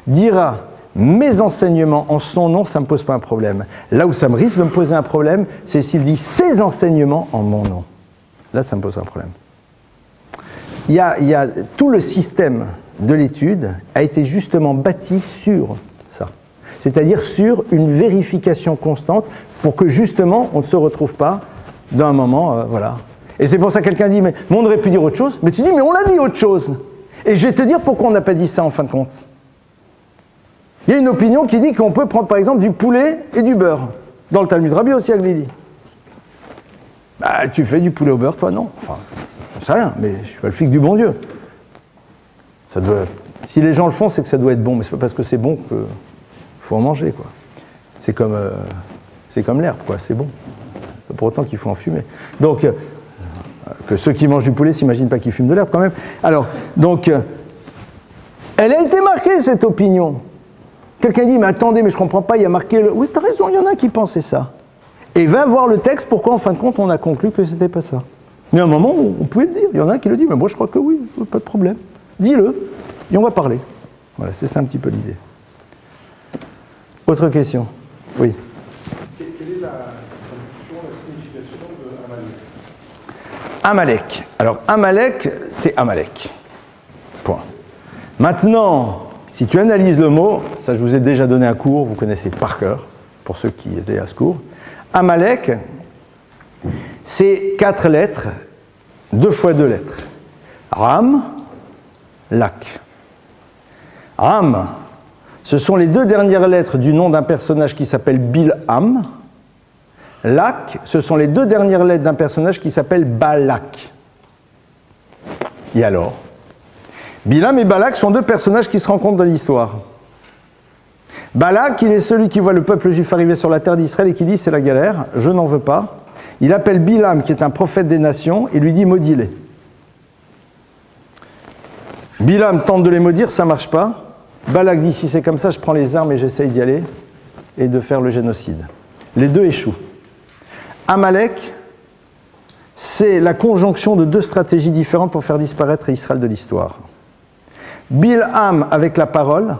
dira mes enseignements en son nom, ça ne me pose pas un problème. Là où ça me risque de me poser un problème, c'est s'il dit ses enseignements en mon nom. Là, ça me pose un problème. Il y a tout le système de l'étude a été justement bâti sur ça. C'est-à-dire sur une vérification constante pour que justement on ne se retrouve pas d'un moment, voilà. Et c'est pour ça que quelqu'un dit, mais on aurait pu dire autre chose. Mais tu dis, mais on l'a dit autre chose. Et je vais te dire pourquoi on n'a pas dit ça en fin de compte. Il y a une opinion qui dit qu'on peut prendre par exemple du poulet et du beurre. Dans le Talmud Rabbi aussi Aglili. Bah, tu fais du poulet au beurre, toi, non. Enfin, je sais rien, mais je suis pas le flic du bon Dieu. Ça doit... Si les gens le font, c'est que ça doit être bon, mais c'est pas parce que c'est bon qu'il faut en manger, quoi. C'est comme l'herbe, quoi, c'est bon. Pas pour autant qu'il faut en fumer. Donc, que ceux qui mangent du poulet s'imaginent pas qu'ils fument de l'herbe, quand même. Alors, donc, elle a été marquée, cette opinion. Quelqu'un dit, mais attendez, mais je comprends pas, il y a marqué... Oui, t'as raison, il y en a qui pensaient ça. Et va voir le texte, pourquoi, en fin de compte, on a conclu que c'était pas ça. Mais à un moment, on pouvait le dire. Il y en a qui le disent, mais moi, je crois que oui, pas de problème. Dis-le, et on va parler. Voilà, c'est ça un petit peu l'idée. Autre question? Oui. Quelle est la traduction, la signification de Amalek? Amalek. Alors, Amalek, c'est Amalek. Point. Maintenant, si tu analyses le mot, ça je vous ai déjà donné un cours, vous connaissez par cœur, pour ceux qui étaient à ce cours. Amalek, c'est 4 lettres, 2 fois 2 lettres. Ram, Lak. Ram, ce sont les 2 dernières lettres du nom d'un personnage qui s'appelle Bilham. Lak, ce sont les 2 dernières lettres d'un personnage qui s'appelle Balak. Et alors? Bilham et Balak sont 2 personnages qui se rencontrent dans l'histoire. Balak, il est celui qui voit le peuple juif arriver sur la terre d'Israël et qui dit c'est la galère, je n'en veux pas. Il appelle Bilham, qui est un prophète des nations, et lui dit maudis-les. Bilham tente de les maudire, ça ne marche pas. Balak dit si c'est comme ça, je prends les armes et j'essaye d'y aller et de faire le génocide. Les 2 échouent. Amalek, c'est la conjonction de 2 stratégies différentes pour faire disparaître Israël de l'histoire. Bilham avec la parole,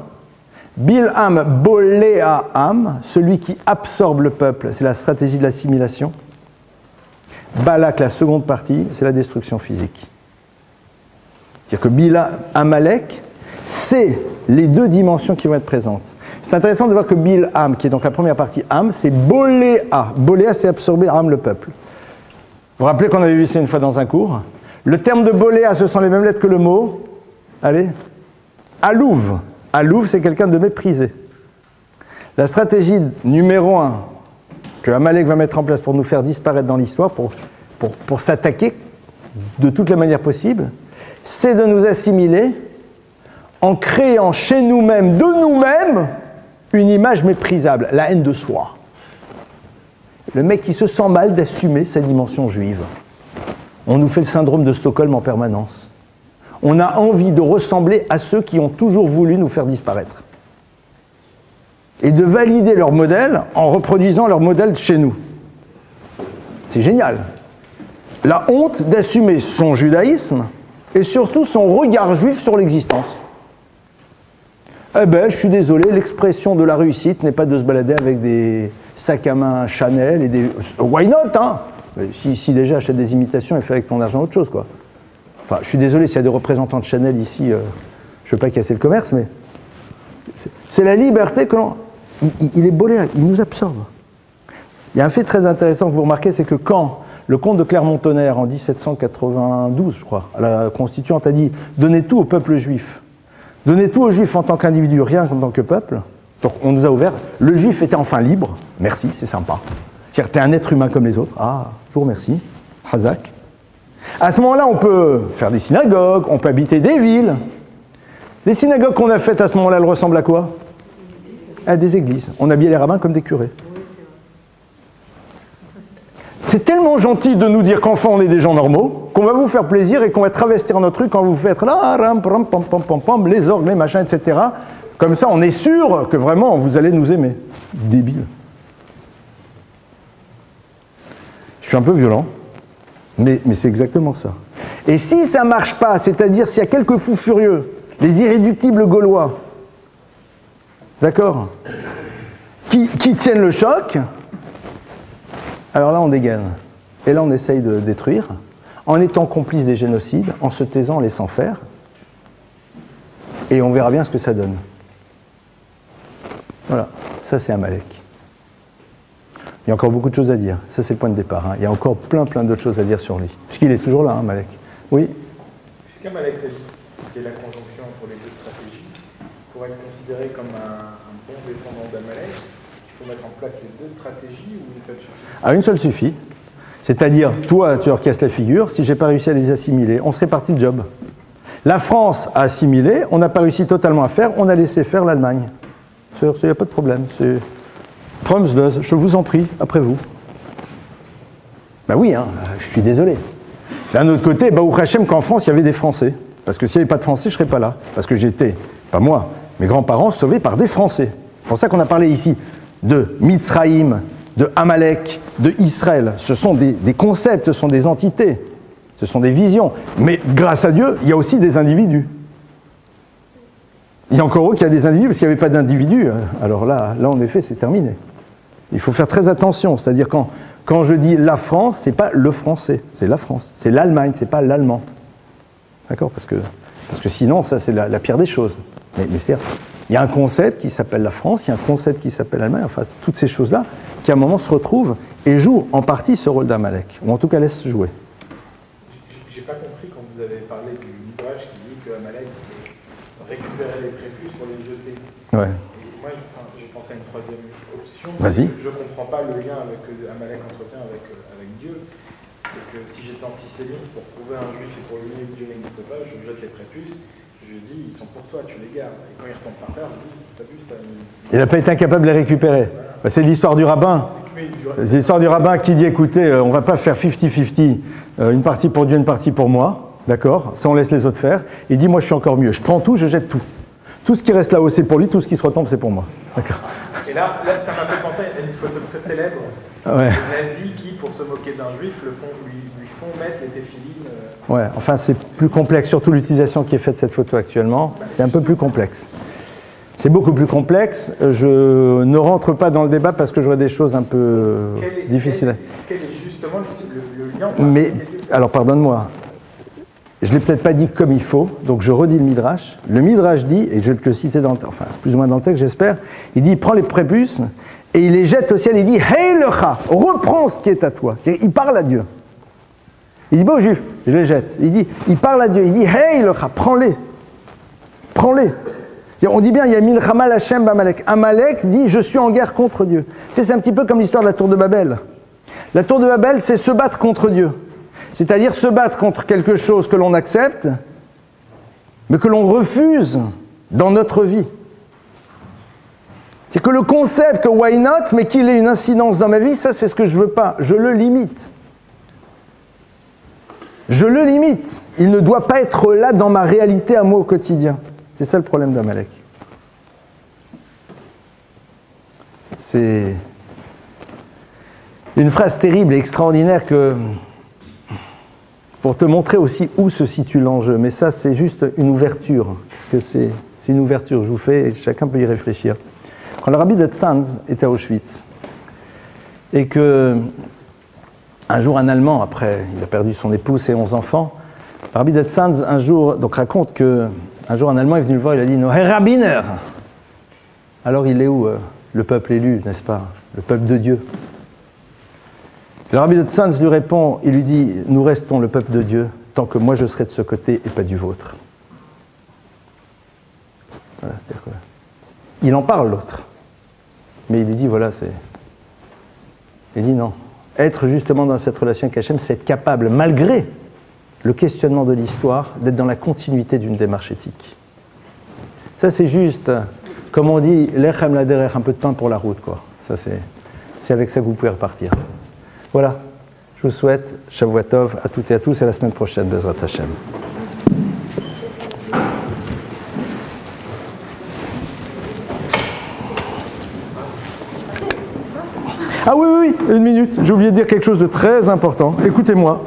Bilham boléaham, celui qui absorbe le peuple, c'est la stratégie de l'assimilation. Balak, la seconde partie, c'est la destruction physique. C'est-à-dire que Bilham, Amalek, c'est les 2 dimensions qui vont être présentes. C'est intéressant de voir que Bilham, qui est donc la première partie, Am, c'est boléa. Boléa, c'est absorber Am, le peuple. Vous vous rappelez qu'on avait vu ça une fois dans un cours? Le terme de boléa, ce sont les mêmes lettres que le mot. Allez. Alouv. Alouv, c'est quelqu'un de méprisé. La stratégie numéro 1 que Amalek va mettre en place pour nous faire disparaître dans l'histoire, pour s'attaquer de toutes les manières possibles, c'est de nous assimiler en créant chez nous-mêmes, de nous-mêmes, une image méprisable, la haine de soi. Le mec qui se sent mal d'assumer sa dimension juive. On nous fait le syndrome de Stockholm en permanence. On a envie de ressembler à ceux qui ont toujours voulu nous faire disparaître. Et de valider leur modèle en reproduisant leur modèle chez nous. C'est génial. La honte d'assumer son judaïsme et surtout son regard juif sur l'existence. Eh ben, je suis désolé, l'expression de la réussite n'est pas de se balader avec des sacs à main Chanel et des... Why not, hein? Si déjà achète des imitations et fait avec ton argent autre chose, quoi. Enfin, je suis désolé s'il y a des représentants de Chanel ici, je ne veux pas casser le commerce, mais c'est la liberté que l'on... Il est bolé, il nous absorbe. Il y a un fait très intéressant que vous remarquez, c'est que quand le comte de Clermont-Tonnerre, en 1792, je crois, la Constituante a dit « Donnez tout au peuple juif ». Donnez tout aux juifs en tant qu'individu, rien en tant que peuple. Donc on nous a ouvert. Le juif était enfin libre. Merci, c'est sympa. C'est-à-dire, t'es un être humain comme les autres. Ah, je vous remercie. Hazak. À ce moment-là, on peut faire des synagogues, on peut habiter des villes. Les synagogues qu'on a faites à ce moment-là, elles ressemblent à quoi? À des églises. On habillait les rabbins comme des curés. C'est tellement gentil de nous dire qu'enfin on est des gens normaux, qu'on va vous faire plaisir et qu'on va travestir notre truc quand vous faites là, ram, pam, pam, pam, pam, pam, les orgues, les machins, etc. Comme ça, on est sûr que vraiment vous allez nous aimer. Débile. Je suis un peu violent, mais c'est exactement ça. Et si ça ne marche pas, c'est-à-dire s'il y a quelques fous furieux, les irréductibles gaulois, d'accord, qui tiennent le choc, alors là on dégaine. Et là on essaye de détruire, en étant complice des génocides, en se taisant, en laissant faire, et on verra bien ce que ça donne. Voilà, ça c'est Amalek. Il y a encore beaucoup de choses à dire, ça c'est le point de départ. Hein. Il y a encore plein d'autres choses à dire sur lui. Puisqu'il est toujours là, hein, Amalek. Oui. Puisqu'Amalek c'est la conjonction entre les 2 stratégies, pour être considéré comme un bon descendant d'Amalek, il faut mettre en place les 2 stratégies ou une seule suffit? Ah, une seule suffit. C'est-à-dire, toi, tu leur casses la figure, si j'ai pas réussi à les assimiler, on se répartit le job. La France a assimilé, on n'a pas réussi totalement à faire, on a laissé faire l'Allemagne. Il n'y a pas de problème. Promslos, je vous en prie, après vous. Ben oui, hein, je suis désolé. D'un autre côté, Baruch Hashem, qu'en France, il y avait des Français. Parce que s'il n'y avait pas de Français, je ne serais pas là. Parce que j'étais, pas moi, mes grands-parents sauvés par des Français. C'est pour ça qu'on a parlé ici de Mitzraïm, de Amalek, de Israël. Ce sont des concepts, ce sont des entités, ce sont des visions. Mais grâce à Dieu, il y a aussi des individus. Il y a encore eux qu'il y a des individus, parce qu'il n'y avait pas d'individus. Alors là, en effet, c'est terminé. Il faut faire très attention. C'est-à-dire, quand je dis la France, ce n'est pas le français, c'est la France. C'est l'Allemagne, ce n'est pas l'allemand. D'accord ? Parce que sinon, ça, c'est la pire des choses. Mais c'est-à-dire, il y a un concept qui s'appelle la France, il y a un concept qui s'appelle l'Allemagne, enfin, toutes ces choses-là, qui à un moment se retrouvent et jouent en partie ce rôle d'Amalek, ou en tout cas laissent jouer. J'ai pas compris quand vous avez parlé du Midrash qui dit que Amalek récupérait les prépuces pour les jeter. Ouais. Et moi, j'ai pensé à une troisième option. Vas-y. Je ne comprends pas le lien que Amalek entretient avec Dieu. C'est que si j'étais antisémite pour prouver à un juif et pour lui que Dieu n'existe pas, je jette les prépuces, je dis ils sont pour toi, tu les gardes. Et quand ils retombent par terre, je dis t'as vu ça. Il n'a pas été incapable de les récupérer. Voilà. Bah, c'est l'histoire du rabbin. C'est l'histoire du rabbin qui dit écoutez, on ne va pas faire 50-50, une partie pour Dieu, une partie pour moi. D'accord ? Ça, on laisse les autres faire. Il dit moi, je suis encore mieux. Je prends tout, je jette tout. Tout ce qui reste là-haut, c'est pour lui. Tout ce qui se retombe, c'est pour moi. D'accord. Et là, ça m'a fait penser à une photo très célèbre de nazis qui, pour se moquer d'un juif, lui font mettre les téphilines. Ouais, enfin, c'est plus complexe. Surtout l'utilisation qui est faite de cette photo actuellement. C'est un peu plus complexe. C'est beaucoup plus complexe. Je ne rentre pas dans le débat parce que j'aurais des choses un peu difficiles. Quel est justement le lien Mais, alors, pardonne-moi. Je ne l'ai peut-être pas dit comme il faut, donc je redis le Midrash. Le Midrash dit, et je vais te le citer enfin, plus ou moins dans le texte, j'espère, il dit, il prend les prépuces et il les jette au ciel, il dit, hey lecha, reprends ce qui est à toi. C'est-à-dire, il parle à Dieu. Il dit, aux Juifs, je les jette. Il parle à Dieu, il dit, hey lecha, prends-les. Prends-les. On dit bien, il y a Milchama Hashem Amalek. Amalek dit, je suis en guerre contre Dieu. C'est un petit peu comme l'histoire de la tour de Babel. La tour de Babel, c'est se battre contre Dieu. C'est-à-dire se battre contre quelque chose que l'on accepte, mais que l'on refuse dans notre vie. C'est que le concept why not, mais qu'il ait une incidence dans ma vie, ça c'est ce que je ne veux pas. Je le limite. Je le limite. Il ne doit pas être là dans ma réalité à moi au quotidien. C'est ça le problème d'Amalek. C'est une phrase terrible et extraordinaire que... pour te montrer aussi où se situe l'enjeu. Mais ça, c'est juste une ouverture. Parce que c'est une ouverture, je vous fais, et chacun peut y réfléchir. Quand le rabbi de Tzanz était à Auschwitz, et que un jour, un Allemand, après, il a perdu son épouse et 11 enfants, le rabbi de Tzanz, un jour, donc raconte qu'un jour, un Allemand est venu le voir, il a dit « No, Herr Rabbiner !» Alors, il est où le peuple élu, n'est-ce pas? Le peuple de Dieu. Le rabbi de Tzanz lui répond, il lui dit « Nous restons le peuple de Dieu tant que moi je serai de ce côté et pas du vôtre. » Voilà, c'est-à-dire quoi? Il en parle l'autre, mais il lui dit voilà, c'est... Il dit non. Être justement dans cette relation avec Hachem, c'est être capable, malgré le questionnement de l'histoire, d'être dans la continuité d'une démarche éthique. Ça c'est juste, comme on dit, l'echem la derech, un peu de temps pour la route, quoi. Ça c'est avec ça que vous pouvez repartir. Voilà, je vous souhaite Shavua Tov à toutes et à tous et à la semaine prochaine, Bezrat Hashem. Ah oui, une minute, j'ai oublié de dire quelque chose de très important. Écoutez-moi.